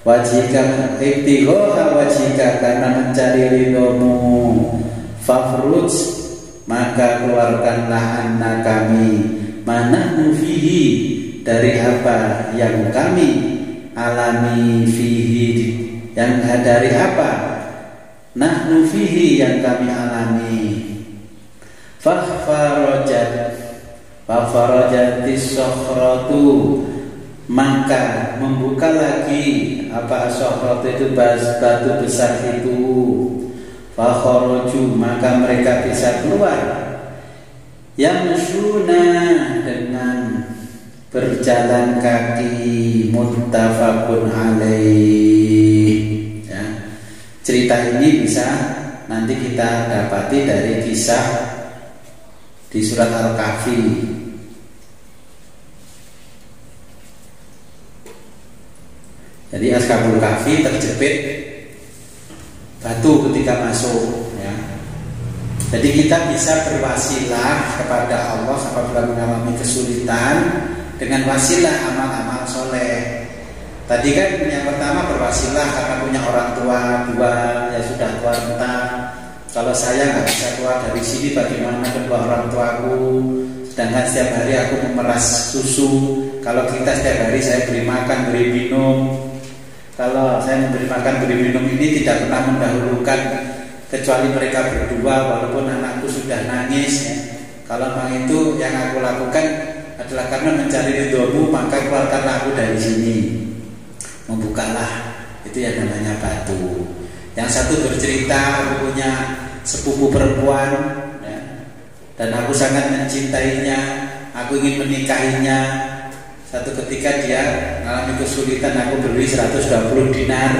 wajhika, ibtigha'a wajhika, karena mencari ridhomu, fafruj, maka keluarkanlah anna kami, manahnu fihi, dari apa yang kami alami, fihi, yang dari apa nahnu fihi, yang kami alami. Fafarajatis sokhratu, maka membuka lagi apa sokhratu itu, batu besar itu. Fakharaju, maka mereka bisa keluar. Yamshuna, dengan berjalan kaki. Muttafaqun alaih. Ya. Cerita ini bisa nanti kita dapati dari kisah di surat Al-Kahfi. Jadi Ashabul Kahfi terjepit batu ketika masuk, ya. Jadi kita bisa berwasilah kepada Allah apabila mengalami kesulitan dengan wasilah amal-amal soleh. Tadi kan yang pertama berwasilah karena punya orang tua dua, ya sudah tua renta. Kalau saya nggak bisa keluar dari sini, bagaimana kedua orang tuaku? Sedangkan setiap hari aku memeras susu. Kalau kita setiap hari saya beri makan, beri minum. Kalau saya memberi makan, beri minum ini tidak pernah mendahulukan kecuali mereka berdua, walaupun anakku sudah nangis, ya. Kalau memang itu yang aku lakukan adalah karena mencari ridhomu, maka keluarkanlah aku dari sini. Membukalah, itu yang namanya batu. Yang satu bercerita, aku punya sepupu perempuan, ya, dan aku sangat mencintainya, aku ingin menikahinya. Satu ketika dia mengalami kesulitan, aku beri 120 dinar,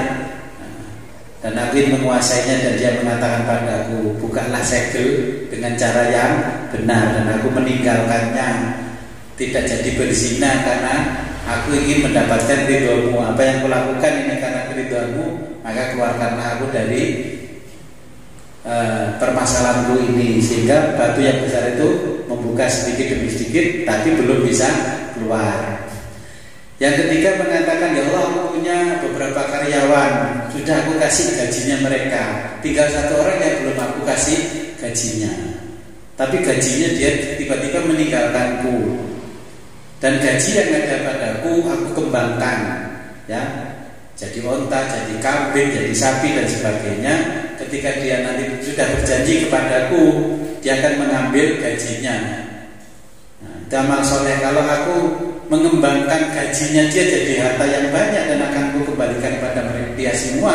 dan aku ingin menguasainya, dan dia mengatakan padaku, bukalah segel dengan cara yang benar, dan aku meninggalkannya, tidak jadi berzina karena aku ingin mendapatkan ridhomu. Apa yang kulakukan ini karena ridhomu, maka keluarkanlah aku dari permasalahanku ini. Sehingga batu yang besar itu membuka sedikit demi sedikit, tapi belum bisa keluar. Yang ketiga mengatakan, ya Allah, aku punya beberapa karyawan, sudah aku kasih gajinya mereka, tinggal satu orang yang belum aku kasih gajinya, tapi gajinya dia tiba-tiba meninggalkanku. Dan gaji yang ada padaku aku kembangkan, ya, jadi onta, jadi kambing, jadi sapi dan sebagainya. Ketika dia nanti sudah berjanji kepadaku, dia akan mengambil gajinya. Nah, amal soleh, kalau aku mengembangkan gajinya dia jadi harta yang banyak dan akan aku kembalikan kepada mereka dia semua.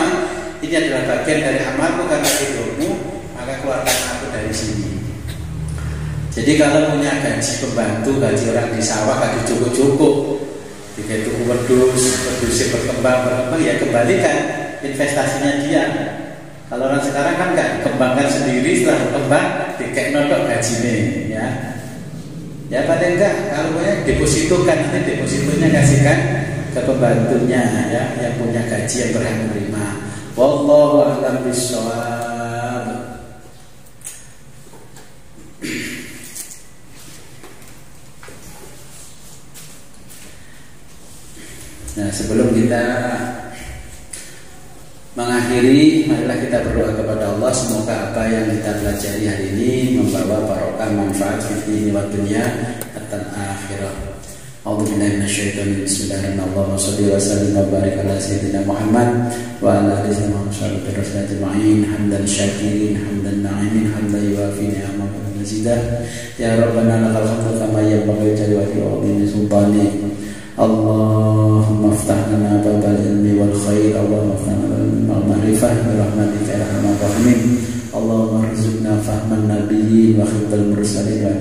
Ini adalah bagian dari amalku karena ridhomu, maka keluarkan aku dari sini. Jadi kalau punya gaji pembantu, gaji orang di sawah, gaji cukup-cukup, jika itu wedusnya berkembang, ya kembalikan investasinya dia. Kalau orang sekarang kan nggak dikembangkan sendiri, setelah berkembang dikek nodok gajinya, ya. Ya paling enggak, kalau depositokan, nanti depositonya kasihkan ke pembantunya, ya, yang punya gaji yang berhak menerima. Wallahu a'lam bishawab. Nah, sebelum kita mengakhiri, marilah kita berdoa kepada Allah. Semoga apa yang kita pelajari hari ini membawa barokah manfaat di dunia wa dunya dan akhirah. A'udzubillahi minasyaitonir rajim. Bismillahirrahmanirrahim. Shallallahu alaihi wa barik ala sayyidina Muhammad wa ala alihi wa sahbihi ajma'in. Hamdan syakirin, hamdan na'imin, hamdan yuwafi ni'amahu wa mazidah. Ya Rabbana lakal hamdu kama yanbaghi li jalali wa 'azimi sultanik. Allahumma aftah lana babal ilmi wal khair. Allahumma aftah lana wa khifdal mursalin wa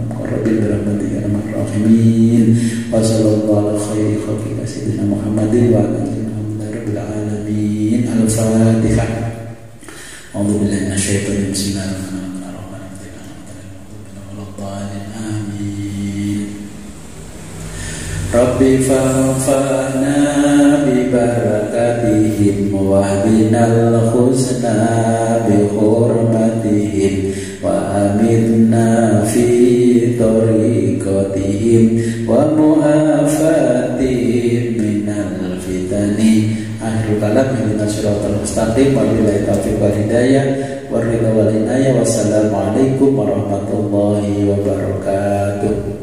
muqarrabin birahmatika ya arhamar rahimin. Wa sallallahu ala khairi khalqika sayyidina Muhammadin wa ala alihi rabbil alamin. Al-Fatihah. A'udzu billahi minasyaitonir rajim. Bismillahirrahmanirrahim. Amin. Rabbi fa'fa'na bi barakatihim wa binal husna bi hurmatihim wa amitna fi tariqatihim wa mu'afatihim minal fitani. Akhirul kalam ihdinas siratal mustaqim wabillahi taufiq wal hidayah waridha wal inayah. Wassalamualaikum warahmatullahi wabarakatuh.